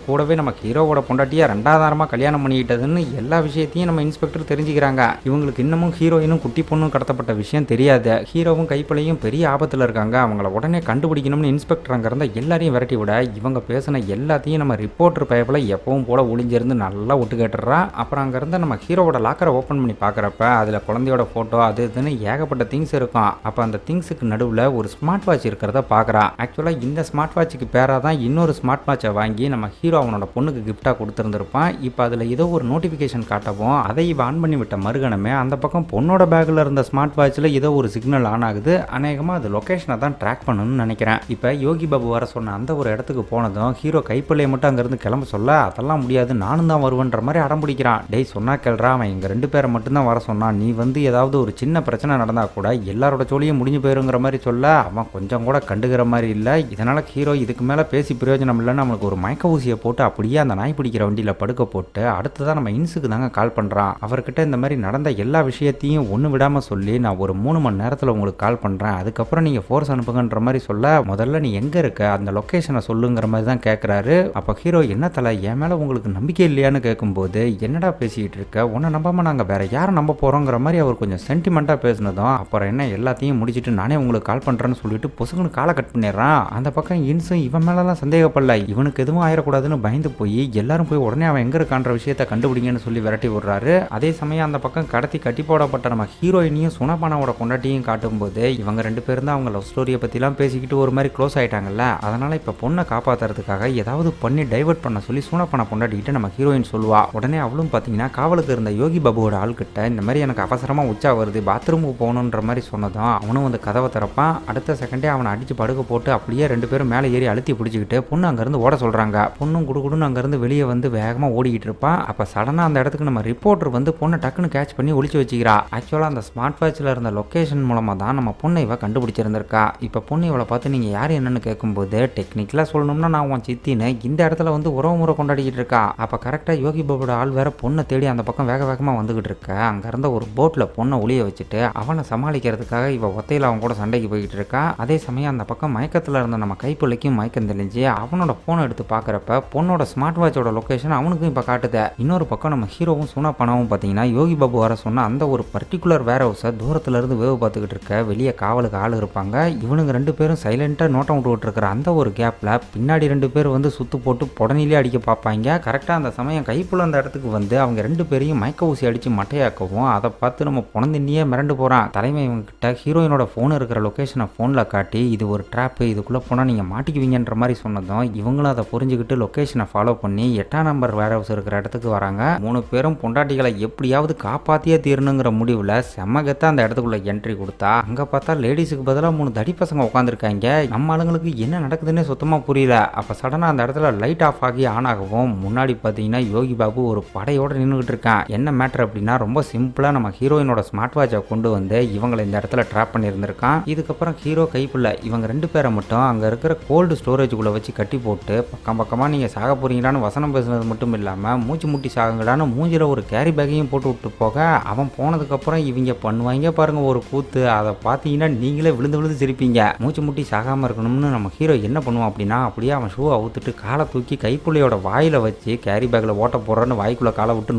கூடவே நம்ம ஹீரோவோட பொண்டாட்டியை 2வது வாரமாக கல்யாணம் பண்ணிக்கிட்டதுன்னு எல்லா விஷயத்தையும் நம்ம இன்ஸ்பெக்டர் தெரிஞ்சுக்கிறாங்க. இவங்களுக்கு இன்னமும் ஹீரோயினும் குட்டி பொண்ணும் கடத்தப்பட்ட விஷயம் தெரியாது. ஹீரோவும் கைப்புள்ளையும் பெரிய ஆபத்தில் இருக்காங்க. அவங்கள உடனே கண்டுபிடிக்கணும்னு இன்ஸ்பெக்டர் அங்கே இருந்த எல்லாரையும் விரட்டி விட இவங்க பேசின எல்லாத்தையும் நம்ம ரிப்போர்ட்டர் பயப்பில் எப்பவும் போல ஒளிஞ்சிருந்து நல்லா ஒட்டு கேட்டுறா. அப்புறம் அங்கே இருந்த நம்ம ஹீரோவோட லாக்கரை ஓப்பன் பண்ணி பார்க்குறப்ப அதில் குழந்தையோட ஃபோட்டோ அது இதுன்னு ஏகப்பட்ட திங்ஸ் இருக்கும். அப்போ அந்த திங்ஸுக்கு நடுவில் ஒரு ஸ்மார்ட் வாட்ச் இருக்கிறத பார்க்குறா. ஆக்சுவலாக இந்த ஸ்மார்ட் வாட்சுக்கு பேராக தான் இன்னொரு ஸ்மார்ட் வாட்சை வாங்கி நம்ம ஹீரோ அவனோட பொண்ணுக்கு கிஃப்டாக கொடுத்துருந்துருப்பான். இப்போ அதில் ஏதோ ஒரு நோட்டிஃபிகேஷன் காட்டவும் அதை ஆன் பண்ணி விட்ட மறுகணமே அந்த பக்கம் பொண்ணோட பேக்கில் இருந்த ஸ்மார்ட் வாட்சில் ஏதோ ஒரு சிக்னல் ஆன் ஆகுது. அநேகமாக அது லொக்கேஷனை லொக்கேஷனை தான் ட்ராக் பண்ணணும்னு நினைக்கிறேன். இப்போ யோகி பாபு வர சொன்ன அந்த ஒரு இடத்துக்கு போனதும் ஹீரோ கைப்பிள்ளையை மட்டும் அங்கேருந்து கிளம்ப சொல்ல அதெல்லாம் முடியாது, நானும் தான் வருவேன்ற மாதிரி அடம் பிடிக்கிறான். டேய் சொன்னா கேள்றா, அவன் எங்கள் 2 பேரை மட்டும்தான் வர சொன்னான், நீ வந்து ஏதாவது ஒரு சின்ன பிரச்சனை நடந்தா கூட எல்லாரோட சோழியும் முடிஞ்சு போயிருங்கிற மாதிரி சொல்ல அவன் கொஞ்சம் கூட கண்டுகிற மாதிரி இல்லை. இதனால ஹீரோ இதுக்கு மேலே பேசி பிரயோஜனம் இல்லைன்னு நம்மளுக்கு ஒரு மயக்க ஊசியை போட்டு அப்படியே அந்த நாய் பிடிக்கிற வண்டியில் படுக்க போட்டு அடுத்ததான் நம்ம இன்ஸுக்கு தாங்க கால் பண்ணுறான். அவர்கிட்ட இந்த மாதிரி நடந்த எல்லா விஷயத்தையும் ஒன்று விடாமல் சொல்லி நான் ஒரு 3 மணி நேரத்தில் உங்களுக்கு கால் பண்ணுறேன், அதுக்கப்புறம் நீங்கள் ஃபோர்ஸ் அனுப்புங்கன்ற மாதிரி சொல்ல முதல்ல நீ எங்கே இருக்க அந்த லொக்கேஷனை சொல்லுங்கிற மாதிரி தான் கேட்குறாரு. அப்போ ஹீரோ என்ன தலை என் மேலே உங்களுக்கு நம்பிக்கை இல்லையான்னு கேட்கும்போது என்னடா பேசிக்கிட்டு இருக்க, உன்னை நம்பாமல் நாங்கள் வேற யாரை நம்ப போகிறோங்கிற மாதிரி அவர் கொஞ்சம் சென்டிமெண்ட்டாக பேசினதும் அப்புறம் என்ன எல்லாத்தையும் முடிச்சுட்டு நானே உங்களுக்கு கால் பண்ணுறேன்னு சொல்லிட்டு பொசுக்குன்னு காலை கட் பண்ணிடுறான். அந்த பக்கம் இன்ஸும் இவன் மேலெல்லாம் சந்தேகப்படல, இவனுக்கு எதுவும் ஆயிடக்கூடாதுன்னு பயந்து போய் எல்லாரும் போய் உடனே அவன் எங்கே இருக்கான்ற விஷயத்தை கண்டுபிடிங்கன்னு சொல்லி விரட்டி விடுறாரு. அதே சமயம் அந்த பக்கம் கடத்தி கட்டி போடப்பட்ட நம்ம ஹீரோயினையும் சுனபானாவோட கொண்டாட்டியும் காட்டும்போது இவங்க 2 பேரும் தான் அவங்க லவ் ஸ்டோரியை பற்றிலாம் பேசிக்கிட்டு ஒரு மாதிரி க்ளோஸ் ஆயிட்டாங்கல்ல, அதனால இப்போ பொண்ணை காப்பாற்றுறதுக்காக ஏதாவது பண்ணி டைவர்ட் பண்ண சொல்லி சுனபானா கொண்டாடிக்கிட்டு நம்ம ஹீரோயின் சொல்லுவா. உடனே அவளும் பார்த்தீங்கன்னா காவலுக்கு இருந்த யோகி பாபுவோட ஆள்கிட்ட இந்த மாதிரி எனக்கு அவசரமாக உச்சா வருது பாத்ரூமுக்கு போகணுன்ற மாதிரி சொன்னதும் அவனும் வந்து கதவை திறப்பான். அடுத்த செகண்டே அவனை அடிச்சு படுக்க போட்டு அப்படியே 2 பேரும் மேலே ஏறி அழுத்தி பிடிச்சிக்கிட்டு பொண்ணு அங்கேருந்து ஓட சொல்கிறாங்க. பொண்ணும் குடுகுடுன்னு அங்கேருந்து வெளியே வந்து வேகமாக ஓடிக்கிட்டு இருப்பான். அப்போ சடனாக அந்த இடத்துக்கு நம்ம ரிப்போர்ட்டர் வந்து பொண்ணை டக்குன்னு கேட்ச் பண்ணி ஒளிச்சு வச்சுக்கிறா. ஆக்சுவலாக அந்த ஸ்மார்ட் வாட்சில் இருந்த லொக்கேஷன் மூலமாக தான் நம்ம பொண்ணை இவ கண்டுபிடிச்சிருந்திருக்கா. இப்போ பொண்ணு இவளை பார்த்து நீங்கள் யார் என்னன்னு கேட்கும்போது டெக்னிக்கலாக சொல்லணும்னா நான் உன் சித்தின்னு இந்த இடத்துல வந்து உறவு முறை கொண்டாடிக்கிட்டு இருக்கா. அப்போ கரெக்டாக யோகி பாபுவோட ஆள் வேற பொண்ணை தேடி அந்த பக்கம் வேக வேகமாக வந்துகிட்டு இருக்க. அங்கே இருந்த ஒரு போட்டில் பொண்ணை ஒளிய வச்சுட்டு அவனை சமாளிக்கிறதுக்காக இவ ஒத்தையில் அவன் கூட சண்டைக்கு போய்கிட்டு இருக்கா. அதே சமயம் அந்த பக்கம் மயக்கத்தில் இருந்த நம்ம கைப்பிள்ளைக்கும் மயக்கம் தெளிஞ்சு அவனோட ஃபோனை எடுத்து பார்க்குறப்ப பொண்ணோட ஸ்மார்ட் வாட்சோட லொக்கேஷன் அவனுக்கும் இப்போ காட்டுது. இன்னொரு பக்கம் நம்ம ஹீரோவும் சுனபானாவும் பார்த்தீங்கன்னா யோகி பாபு வர சொன்ன அந்த ஒரு பர்டிகுலர் வேர் ஹவுஸை தூரத்துல இருந்து வேவு பார்த்துக்கிட்டு இருக்க. வெளியே காவலுக்கு ஆள் இருப்பாங்க. இவனுங்க 2 பேரும் சைலண்டாக நோட்டம் விட்டுக்கிட்டு இருக்கிற அந்த ஒரு கேப்பில் பின்னாடி 2 பேர் வந்து சுத்து போட்டு புடனிலே அடிக்க பார்ப்பாங்க. கரெக்டாக அந்த சமயம் கைப்புள்ள அந்த இடத்துக்கு வந்து அவங்க 2 பேரையும் மயக்க ஊசி அடித்து மட்டையாக்கவும் அதை பார்த்து நம்ம புனந்தினியே மிரண்டு போகிறான். தலைமை இவங்ககிட்ட ஹீரோயினோட ஃபோன் இருக்கிற லொக்கேஷனை ஃபோனில் காட்டி இது ஒரு ட்ராப்பு, இதுக்குள்ளே போனால் நீங்கள் மாட்டிக்குவீங்கன்ற மாதிரி சொன்னதும் இவங்களும் அதை புரிஞ்சுக்கிட்டு லொக்கேஷனை ஃபாலோ பண்ணி 8ஆம் நம்பர் வேர் ஹவுஸ் இருக்கிற இடத்துக்கு வராங்க. 3 பேரும் பொண்டாட்டிகளை எப்படியாவது காப்பாற்றியே தீரணுங்கிற முடிவில் செம்மகத்தை அந்த இடத்துக்குள்ள என்ட்ரி கொடுத்தா அங்கே பார்த்தா லேடிஸுக்கு பதிலாக 3 தடி பசங்க உட்காந்துருக்காங்க. நம்ம ஆளுங்களுக்கு என்ன நடக்குதுன்னே சுத்தமாக புரியல. அப்போ சடனாக அந்த இடத்துல லைட் ஆஃப் ஆகி ஆன் ஆகவும் முன்னாடி பார்த்தீங்கன்னா யோகி பாபு ஒரு படையோடு நின்றுக்கிட்டு இருக்கான். என்ன மேட்டர் அப்படின்னா ரொம்ப சிம்பிளாக நம்ம ஹீரோயினோட ஸ்மார்ட் வாட்சை கொண்டு வந்து இவங்களை இந்த இடத்துல ட்ராப் பண்ணியிருந்திருக்கான். இதுக்கப்புறம் ஹீரோ கைப்புள்ள இவங்க 2 பேரை மட்டும் அங்கே இருக்கிற கோல்டு ஸ்டோரேஜுக்குள்ளே வச்சு கட்டி போட்டு பக்கம் பக்கமாக நீங்கள் சாக போறீங்களான்னு வசனம் பேசுனது மட்டும் இல்லாமல் மூச்சு முட்டி சாகுங்களான்னு மூஞ்சில் ஒரு கேரி பேக்கையும் போட்டு விட்டு போக அவன் போனதுக்கப்புறம் இவங்க பண்ணுவாங்க பாருங்க ஒரு கூத்து. அதை பார்த்தீங்கன்னா நீங்களே விழுந்து விழுந்து சிரிப்பீங்க. மூச்சு முட்டி சாகாமல் இருக்கணும்னு நம்ம ஹீரோ என்ன பண்ணுவான் அப்படின்னா அப்படியே அவன் ஷூ அவுத்துட்டு காலை தூக்கி கைப்புள்ளையோட வாயில் வச்சு கேரி பேக்கில் ஓட்ட போடுறான்னு வாய்க்குள்ளே காலை விட்டு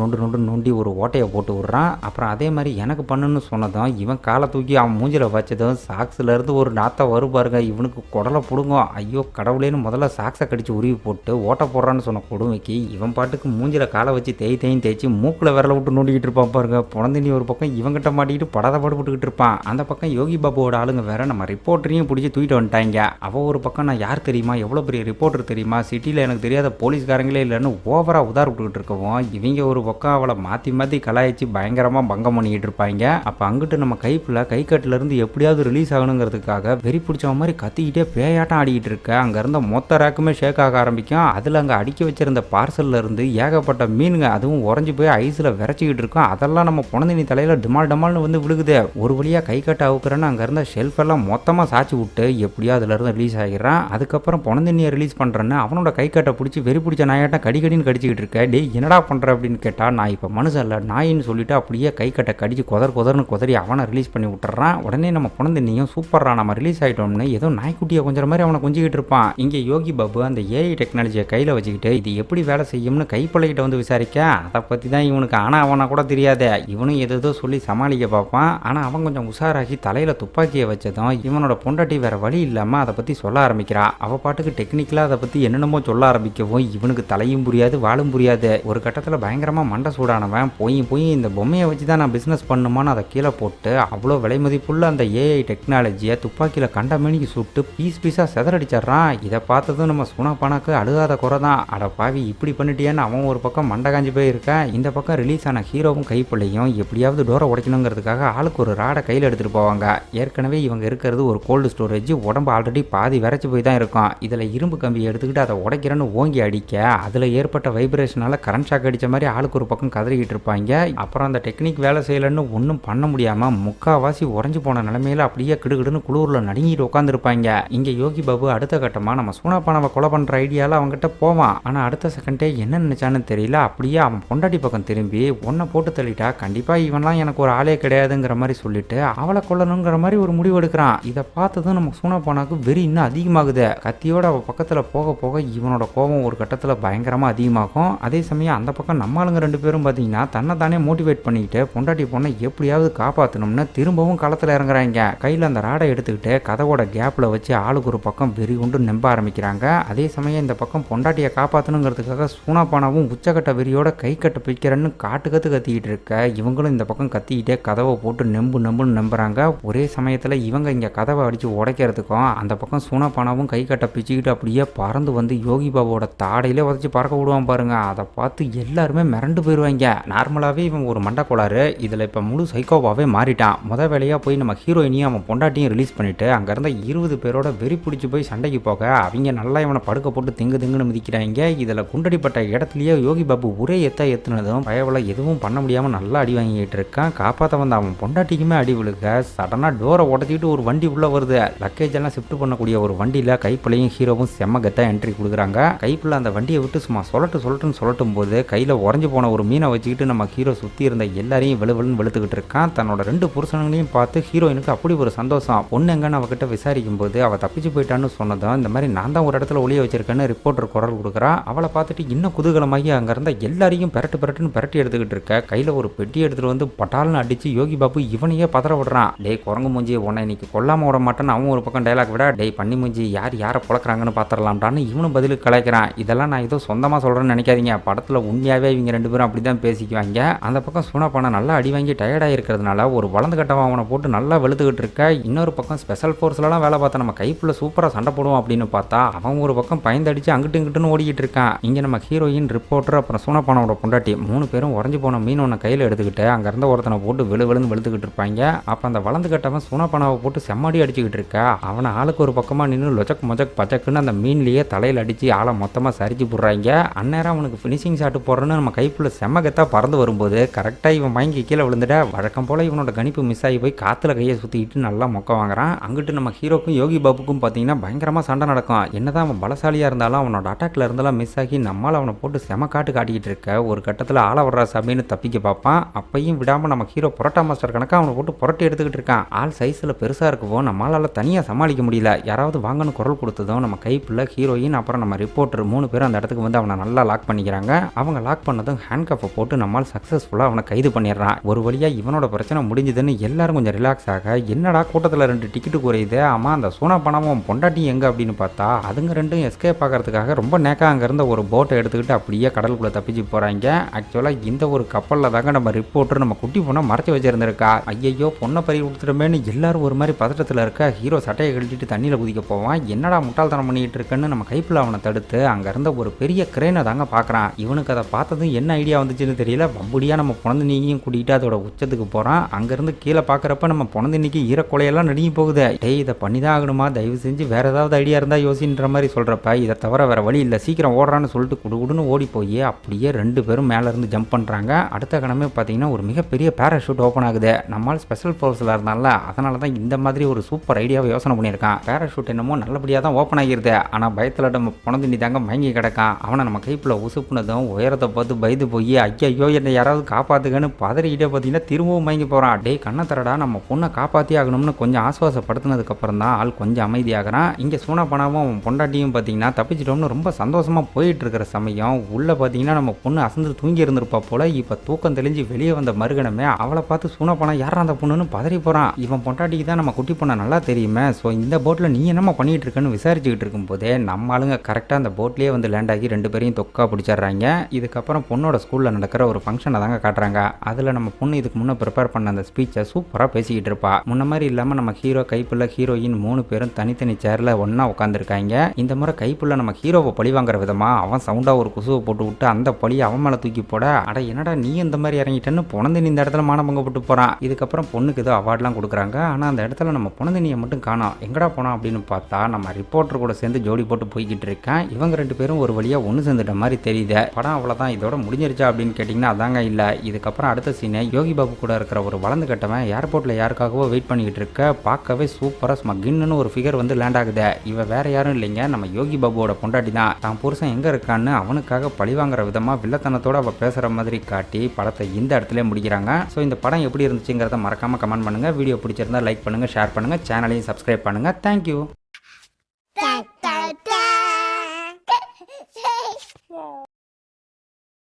நோண்டி ஒரு ஓட்டையை போட்டு விட்றான். அப்புறம் அதே மாதிரி எனக்கு பண்ணுன்னு சொன்னதும் இவன் காலை தூக்கி அவன் மூஞ்சில் வச்சதும் சாக்ஸில் இருந்து ஒரு நாத்தை வரும் பாருங்க. இவனுக்கு குடலை பிடுங்கும். ஐயோ கடவுளேன்னு முதல்ல சாக்ஸை கடிச்சு உருவி போட்டு ஓட்ட போடுறான்னு சொன்ன கொடுமைக்கு இவன் பாட்டுக்கு மூஞ்சில காலை வச்சு தேய்ச்சி மூக்கில் விரல விட்டு நோண்டிக்கிட்டு இருப்பான் பாருங்க. புனந்தினி ஒரு பக்கம் இவங்கிட்ட மாட்டிக்கிட்டு படாத பாடுபட்டுக்கிட்டு இருப்பான். அந்த பக்கம் யோகி பாபுவோட ஆளுங்க வேற நம்ம ரிப்போர்ட்டரையும் பிடிச்சி தூக்கிட்டு வந்துட்டாங்க. அவ ஒரு பக்கம் நான் யார் தெரியுமா, எவ்வளோ பெரிய ரிப்போர்ட்டர் தெரியுமா, சிட்டியில் எனக்கு தெரியாத போலீஸ்காரங்களே இல்லைன்னு ஓவரா உதார் விட்டுக்கிட்டு இருக்கவும் இவங்க ஒரு பக்கம் அவளை மாற்றி கலாய்ச்சி பயங்கரமாக பங்கம் பண்ணிக்கிட்டு இருப்பாங்க. அப்போ அங்கிட்டு நம்ம கைப்புல கைக்கட்டிலேருந்து எப்படியாவது ரிலீஸ் ஆகணுங்கிறதுக்காக வெறி பிடிச்ச மாதிரி கத்திக்கிட்டே பேயாட்டம் ஆடிக்கிட்டு இருக்க. அங்கே இருந்த மொத்த ரேக்குமே ஷேக் ஆக ஆரம்பிக்கும். அதில் அங்கே அடிக்க வச்சிருந்த பார்சல்ல இருந்து ஏகப்பட்ட மீனுங்க அதுவும் உறைஞ்சி போய் ஐஸில் விரைச்சிக்கிட்டு இருக்கும். அதெல்லாம் நம்ம புனந்தினி தலையில் டமால்னு வந்து விழுகுது. ஒரு வழியாக கை கட்ட அவுக்குறேன்னு அங்கே இருந்த ஷெல்ஃப் எல்லாம் மொத்தமாக சாச்சி விட்டு எப்படியோ அதுலேருந்து ரிலீஸ் ஆகிடுறான். அதுக்கப்புறம் புனந்தினியை ரிலீஸ் பண்ணுறேன்னு அவனோட கை கட்டை பிடிச்சி வெறி பிடிச்ச நாயாட்டம் கடிக்கடின்னு கடிச்சிக்கிட்டு இருக்க. டே என்னடா பண்ணுற அப்படின்னு கேட்டால் நான் இப்போ மனுஷன் இல்லை நாயின்னு சொல்லிட்டு அப்படியே கை கட்டை கடிச்சு கொதர்னு கொதறி அவனை ரிலீஸ் பண்ணி விட்டுறான். உடனே நம்ம புனந்தினியும் சூப்பரா நம்ம ரிலீஸ் ஆகிட்டோம்னு ஏதோ நாய்க்குட்டியை கொஞ்சம் மாதிரி அவனை கொஞ்சிக்கிட்டு இருப்பான். இங்கே யோகி பாபு அந்த ஏஐ டெக்னாலஜியை கையில் வச்சுக்கிட்டு இது எப்படி வேலை செய்யும்னு கைப்பள்ளிக்கிட்ட வந்து விசாரிக்க அதை பற்றி தான் இவனுக்கு ஆனால் அவனை கூட தெரியாதே. இவனும் ஏதோ சொல்லி சமாளிக்க பார்ப்பான். ஆனால் அவன் கொஞ்சம் உஷாராகி தலையில் துப்பாக்கியை வச்சதும் இவனோட பொண்டாட்டி வேற வழி இல்லாமல் அதை பற்றி சொல்ல ஆரம்பிக்கிறா. அவள் பாட்டுக்கு டெக்னிக்கலாக அதை பற்றி என்னென்னமோ சொல்ல ஆரம்பிக்கவும் இவனுக்கு தலையும் புரியாது வாழும் புரியாது. ஒரு கட்டத்தில் பயங்கரமாக மண்டை சூடானவன் போய் இந்த பொம்மையை வச்சு தான் நான் பிஸ்னஸ் பண்ணுமான்னு அதை கீழே போட்டு அவ்வளோ விலை மதிப்புள்ள அந்த ஏஐ டெக்னாலஜியை துப்பாக்கியில் கண்ட மணிக்கு சுட்டு பீஸாக செதறடிச்சிட்றான். இதை பார்த்ததும் நம்ம சுனபானாக்கு அழுகாத குறை தான். அட பாவி இப்படி பண்ணிட்டியான்னு அவன் ஒரு பக்கம் மண்டை காஞ்சி போயிருக்கேன். இந்த பக்கம் ரிலீஸ் ஆன ஹீரோவும் கைப்பிள்ளையும் எப்படியாவது டோரை உடைக்கணுங்கிறதுக்காக ஆளுக்கு ஒரு ராடை கையில் எடுத்துகிட்டு போவாங்க. ஏற்கனவே இவங்க இருக்கிறது ஒரு கோல்டு ஸ்டோரேஜ், உடம்பு ஆல்ரெடி பாதி விரைச்சி போய் தான் இருக்கும். இதில் இரும்பு கம்பி எடுத்துக்கிட்டு அதை உடைக்கிறேன்னு ஓங்கி அடிக்க அதில் ஏற்பட்ட வைப்ரேஷனால கரண்ட் ஷாக் அடித்த மாதிரி ஆளுக்கு ஒரு பக்கம் கதறிக்கிட்டு இருப்பாங்க. அப்புறம் அந்த டெக்னிக் வேலை செய்யலைன்னு ஒன்றும் பண்ண முடியாமல் முக்காவாசி உறைஞ்சி போன நிலைமையில அப்படியே கிடுகிடுன்னு குளூரில் நடுங்கிட்டு உட்காந்துருப்பாங்க. இங்கே யோகி பாபு அடுத்த கட்டமாக நம்ம சூனாப்பானவை கொலை பண்ணுற ஐடியாவில் அவங்ககிட்ட போவான். ஆனால் அடுத்த செகண்டே என்ன நினைச்சான்னு தெரியல, அப்படியே அவன் பொண்டாட்டி பக்கம் திரும்பி ஒன்றை போட்டு தள்ளிட்டா கண்டிப்பாக இவன்லாம் எனக்கு ஒரு ஆளே கிடையாதுங்கிற மாதிரி சொல்லிட்டு அவளை கொல்லணுங்கிற மாதிரி ஒரு முடிவு எடுக்கிறான். இதை பார்த்ததும் நம்ம சூனாப்பானாக்கு வெறி இன்னும் அதிகமாகுது. கத்தியோட அவள் பக்கத்தில் போக போக இவனோட கோபம் ஒரு கட்டத்தில் பயங்கரமாக அதிகமாகும். அதே சமயம் அந்த பக்கம் நம்ம ஆளுங்க 2 பேரும் பார்த்தீங்கன்னா தன்னை தானே மோட்டிவேட் பண்ணிக்கிட்டு பொண்டாட்டி பொண்ணை எப்படியாவது காப்பாற்றணும்னு திரும்பவும் களத்தில் இறங்குறாங்க. கையில் அந்த ராடை எடுத்துக்கிட்டு கதவோட கேப்பில் வச்சு ஆளுக்கு ஒரு பக்கம் வெறி கொண்டு நம்ப ஆரம்பிக்கிறாங்க. அதே சமயம் இந்த பக்கம் பொண்டாட்டியை காப்பாற்றணுங்கிறதுக்காக சூனாப்பானாவும் உச்சக்கட்ட வெறியோட கை கட்ட பிடிக்கிறன்னு காட்டு கத்திக்கிட்டு இருக்க இவங்களும் இந்த பக்கம் கத்திக்கிட்டே கதவை போட்டு நம்புன்னு நம்புறாங்க. ஒரே சமயத்தில் இவங்க இங்கே கதவை அடித்து உடைக்கிறதுக்கும் அந்த பக்கம் சூனாப்பானாவும் கை கட்ட பிச்சுக்கிட்டு அப்படியே பறந்து வந்து யோகி பாபுவோட தாடையிலே உதச்சி பறக்க விடுவான் பாருங்க. அதை பார்த்து எல்லாருமே மிரண்டு போயிடுவாங்க. நார்மலாகவே இவன் ஒரு மண்டக்கோளாறு, இதில் இப்போ முழு சைக்கோவாகவே மாறிட்டான். வேலையாக போய் நம்ம ஹீரோயினையும் அவன் பொண்டாட்டியும் ரிலீஸ் பண்ணிட்டு அங்கேருந்த 20 பேரோட வெறி பிடிச்சி போய் சண்டைக்கு போக அவங்க நல்லா இவனை படுக்க போட்டு திங்குன்னு மிதிக்கிறாங்க. இதில் குண்டடிப்பட்ட இடத்துலயே யோகி பாபு ஒரே எத்துனதும் பயவலை எதுவும் பண்ண முடியாமல் நல்லா அடி வாங்கிட்டு இருக்கான். காப்பாற்ற வந்த அவன் பொண்டாட்டிக்குமே அடி விழுக சடனாக டோரை உடச்சிட்டு ஒரு வண்டி உள்ள வருது. லக்கேஜ் எல்லாம் ஷிஃப்ட் பண்ணக்கூடிய ஒரு வண்டியில் கைப்பிள்ளையும் ஹீரோவும் செம்ம கத்தா என்ட்ரி கொடுக்குறாங்க. கைப்பிள்ளை அந்த வண்டியை விட்டு சும்மா சொல்லட்டும் போது கையில் உறைஞ்சு போன ஒரு மீனை வச்சுக்கிட்டு நம்ம ஹீரோ சுற்றி இருந்த எல்லாரையும் வெளுவெளுன்னு வெளுத்துக்கிட்டு இருக்கான். தன்னோட 2 புருஷனையும் பார்த்து ஹீரோயினுக்கு அப்படி ஒரு சந்தோஷம். பொண்ணு எங்கன்னு அவகிட்ட விசாரிக்கும் போது அவள் தப்பிச்சு போயிட்டான்னு சொன்னதும் இந்த மாதிரி நான் தான் ஒரு இடத்துல ஒளிய வச்சிருக்கேன்னு ரிப்போர்ட்டர் குரல் கொடுக்குறா. அவளை பார்த்துட்டு இன்னும் குதூகலமாகி அங்கே இருந்த எல்லாரையும் பெரட்டு எடுத்துக்கிட்டு இருக்க கையில் ஒரு பெட்டி எடுத்துகிட்டு வந்து பட்டால்னு அடிச்சு யோகி பாபு இவனையே பதற விடுறான். டேய் குரங்கு மூஞ்சி, உன்னை இன்னைக்கு கொல்லாம விட மாட்டேன்னு அவன் ஒரு பக்கம் டைலாக் விட, டேய் பண்ணி மூஞ்சி யாரை புழக்கிறாங்கன்னு பார்த்துடலாம்டான்னு இவனும் பதிலுக்கு கலைக்கிறான். இதெல்லாம் நான் ஏதோ சொந்தமாக சொல்கிறேன்னு நினைக்காதீங்க, படத்தில் உண்மையாகவே இவங்க 2 பேரும் அப்படி தான் பேசிக்குவாங்க. அந்த பக்கம் சூனாப்பானா நல்லா அடி வாங்கி டயர்டாக இருக்கிறதுனால ஒரு வளர்ந்து கட்டவன் அவனை போட்டு நல்லா வெளுத்துக்கிட்டு இருக்க. இன்னொரு பக்கம் ஸ்பெஷல் ஃபோர்ஸ்லாம் வேலை பார்த்தா நம்ம கைப்புள்ள சூப்பராக சண்டை போடுவோம் அப்படின்னு பார்த்தா அவன் ஒரு பக்கம் பயந்தடிச்சு அங்கிட்டு இங்கிட்டுன்னு ஓடிக்கிட்டு இருக்கான். இங்கே நம்ம ஹீரோயின், ரிப்போர்ட்டர், அப்புறம் சூனாப்பானோட பொண்டாட்டி 3 பேரும் உறைஞ்சு போன மீன் ஒன்று கையில் எடுத்துக்கிட்டு அங்கே இருந்த ஒருத்தனை போட்டு வெளுன்னு வெளுத்துக்கிட்டு இருப்பாங்க. அப்போ அந்த வளர்ந்து கட்டவன் சூனாப்பானாவை போட்டு செம்மாடி அடிச்சுக்கிட்டு இருக்கா. அவனை ஆளுக்கு ஒரு பக்கமாக நின்று லொச்சக் மொஜக் பச்சக்குன்னு அந்த மீன்லேயே தலையில் அடித்து ஆளை மொத்தமாக சரிச்சு போடுறாங்க. அந்நேரம் அவனுக்கு ஃபினிஷிங் ஷாட்டு போடுறேன்னு நம்ம கைப்புள்ள செம்மகத்தாக பறந்து வரும்போது கரெக்டாக இவன் மயங்கி கீழே விழுந்துட வழக்கம் போல் இவனோட கணிப்பு மிஸ் ஆகி போய் காற்றுல கையை சுற்றிக்கிட்டு நல்லா மொக்க வாங்குறான். அங்கிட்டு நம்ம ஹீரோக்கும் யோகி பாபுக்கும் பார்த்தீங்கன்னா பயங்கரமாக சண்டை நடக்கும். என்னதான் அவன் பலசாலியாக இருந்தாலும் அவனோட அட்டாக்ல இருந்தாலும் மிஸ் ஆகி நம்மளால் அவனை போட்டு செம காட்டிக்கிட்டு இருக்க ஒரு கட்டத்தில் ஆள வர்ற சபைன்னு தப்பிக்க பார்ப்பான். அப்பையும் விடாமல் நம்ம ஹீரோ புரோட்டா மாஸ்டர் கணக்காக அவனை போட்டு புரட்டி எடுத்துக்கிட்டு இருக்கான். ஆள் சைஸில் பெருசாக இருக்கவும் நம்மளால் தனியாக சமாளிக்க முடியல. யாராவது வாங்கன்னு குரல் கொடுத்ததும் நம்ம கைப்புள்ள ஹீரோயின் அப்புறம் நம்ம ரிப்போர்ட்டர் 3 பேரும் அந்த இடத்துக்கு வந்து அவனை நல்லா லாக் பண்ணிக்கிறாங்க. அவங்க லாக் பண்ணதும் ஹேண்ட் கஃபை போட்டு நம்மால் சக்ஸஸ்ஃபுல்லாக அவனை கைது பண்ணிடுறான். ஒரு வழியாக இவனோட பிரச்சனை முடிஞ்சதுன்னு எல்லாரும் கொஞ்சம் ரிலாக்ஸ் ஆக என்னடா கூட்டத்தில் 2 டிக்கெட்டு குறையுது, ஆமாம் அந்த சூனாப்பானாவும் பொண்டாட்டி எங்கே அப்படின்னு பார்த்தா அதுங்க 2 எஸ்கேப் ஆகிறதுக்காக ரொம்ப நேக்கா அங்கேருந்த ஒரு போட்டை எடுத்துக்கிட்டு அப்படியே கடலுக்குள்ளே தப்பிச்சு போகிறாங்க. ஆக்சுவலாக இந்த ஒரு கப்பலில் தாங்க நம்ம ரிப்போர்ட்டர் நம்ம குட்டி பொண்ணை மறைச்சி வச்சிருந்திருக்கா. ஐயோ பொண்ணை பறி கொடுத்துட்டோமேன்னு எல்லாரும் ஒரு மாதிரி பதட்டத்தில் இருக்க ஹீரோ சட்டையை கழிச்சிட்டு தண்ணியில் குதிக்க போவான். என்னடா முட்டாள்தனம் பண்ணிக்கிட்டு இருக்குன்னு நம்ம கைப்பில் அவனை தடுத்து அங்கே இருந்த ஒரு பெரிய கிரேனை தாங்க பார்க்குறான். இவனுக்கு அதை பார்த்ததும் என்ன ஐடியா வந்துச்சுன்னு தெரியல, வம்புடியாக நம்ம பொணந்தினிக்கையும் கூட்டிகிட்டு அதோட உச்சத்துக்கு போகிறான். அங்கேருந்து கீழே பார்க்குறப்ப நம்ம பொணந்தினிக்கு ஈரக்கொலையெல்லாம் நடுங்கி போகுது. டேய் இதை பண்ணி தான் ஆகணுமா, தயவு செஞ்சு வேற ஏதாவது ஐடியா இருந்தால் யோசின்ற மாதிரி சொல்கிறப்ப இதை தவிர வேற வழி இல்லை, சீக்கிரம் ஓடுறான்னு சொல்லிட்டு குடுகுடுன்னு ஓடி போய் அப்படியே 2 பேரும் மேலே இருந்து ஜம்ப் பண்ணுறாங்க. அடுத்த கணமே பார்த்தீங்கன்னா ஒரு மிகப்பெரிய பேராஷூட் ஓப்பன் ஆகுது. நம்மால் ஸ்பெஷல் ஃபோர்ஸில் இருந்தால அதனால தான் இந்த மாதிரி ஒரு சூப்பர் ஐடியாவை யோசனை பண்ணியிருக்கான். பேராஷூட் என்னமோ நல்லபடியாக தான் ஓப்பன் ஆகிருது. ஆனால் பயத்தில் நம்ம பொணந்தினி தாங்க மயங்கி கிடக்கான். அவனை நம்ம கைப்பில் உசுப்புனதும் உயரத்தை பார்த்து பயந்து போய் ஐயோ என்னை யாராவது காப்பாற்றுக்கன்னு பதறிக்கிட்டே பார்த்தீங்கன்னா திரும்பவும் மயங்கி போகிறான். டே கண்ணை தரடா, நம்ம பொண்ணை காப்பாற்றி ஆகணும்னு கொஞ்சம் ஆசுவாசப்படுத்தினதுக்கப்புறம் தான் ஆள் கொஞ்சம் அமைதியாகிறான். இங்கே சூனாப்பானாவும் அவன் பொண்டாட்டியும் பார்த்தீங்கன்னா தப்பிச்சிட்டோம்னு ரொம்ப சந்தோஷமாக போயிட்டு இருக்கிற சமயம் உள்ளே பார்த்தீங்கன்னா நம்ம பொண்ணு அசந்து தூங்கி இருந்திருப்பா போல. இப்போ தூக்கம் தெளிஞ்சு வெளியே வந்த மறுகணமே அவளை பார்த்து சூனாப்பானா யாரா அந்த பொண்ணுன்னு பதறி போகிறான். இவன் பொண்டாட்டிக்கு தான் நம்ம குட்டி பொண்ணை நல்லா தெரியுமே, ஸோ இந்த போட்டில் நீ என்னம்மா பண்ணிட்டு இருக்கன்னு விசாரிச்சுக்கிட்டு இருக்கும்போதே நம்ம ஆளுங்க கரெக்டாக அந்த போட்லேயே வந்து லேண்ட் ஆகி 2 பேரையும் தொக்கா பிடிச்சிடுறாங்க. இதுக்கப்புறம் பொண்ணோட ஸ்கூலில் நடக்கிற ஒரு ஃபங்க்ஷனை தாங்க காட்டுறாங்க. அதில் நம்ம பொண்ணு இதுக்கு முன்னே ப்ரிப்பேர் பண்ண அந்த ஸ்பீச்சை சூப்பராக பேசிக்கிட்டு இருப்பா. முன்ன மாதிரி இல்லாமல் நம்ம ஹீரோ கைப்புள்ள ஹீரோயின் 3 பேரும் தனித்தனி சேரில் ஒன்றா உட்காந்துருக்காங்க. இந்த முறை கைப்புள்ள நம்ம ஹீரோவை பழி வாங்குற விதமாக அவன் சவுண்டாக ஒரு குசுவை போட்டு விட்டு அந்த பழியை அவன் மேலே தூக்கி போட, அட என்னடா நீ இந்த மாதிரி இறங்கிட்டேன்னு பொணந்து இந்த இடத்துல மானபங்கப்பட்டு போகிறான். இதுக்கப்புறம் பொண்ணுக்கு ஏதோ அவார்ட்லாம் கொடுக்குறாங்க. ஆனால் அந்த இடத்துல நம்ம புனந்தினியை மட்டும் காணோம். எங்கடா போனோம் அப்படின்னு பார்த்தா நம்ம ரிப்போர்ட்டர் கூட சேர்ந்து ஜோடி போட்டு போய்கிட்டு இருக்கேன். இவங்க 2 பேரும் ஒரு வழியா ஒன்று சேர்ந்துட்ட மாதிரி தெரியுது. படம் அவ்வளோதான், இதோட முடிஞ்சிருச்சா அப்படின்னு கேட்டிங்கன்னா அதாங்க இல்லை. இதுக்கப்புறம் அடுத்த சீனு யோகி பாபு கூட இருக்கிற ஒரு வளர்ந்து கட்டவன் ஏர்போர்ட்டில் யாருக்காகவோ வெயிட் பண்ணிக்கிட்டு இருக்க. பார்க்கவே சூப்பராக ஸ்மக்கின்னு ஒரு ஃபிகர் வந்து லேண்ட் ஆகுது. இவ வேற யாரும் இல்லைங்க, நம்ம யோகி பாபுவோட பொண்டாட்டி தான். தான் புருஷன் எங்கே இருக்கான்னு அவனுக்காக பழிவாங்கிற விதமாக வில்லத்தனத்தோடு அவள் பேசுகிற மாதிரி காட்டி படத்தை இந்த இடத்துல முடிக்கிறாங்க. ஸோ இந்த படம் எப்படி இருந்துச்சுங்கிறத மறக்காமல் கமெண்ட் பண்ணுங்கள். வீடியோ பிடிச்சிருந்தா லைக் பண்ணுங்கள், ஷேர் பண்ணுங்கள், சேனலையும் சப்ஸ்கிரைப் பண்ணுங்கள். தேங்க்யூ.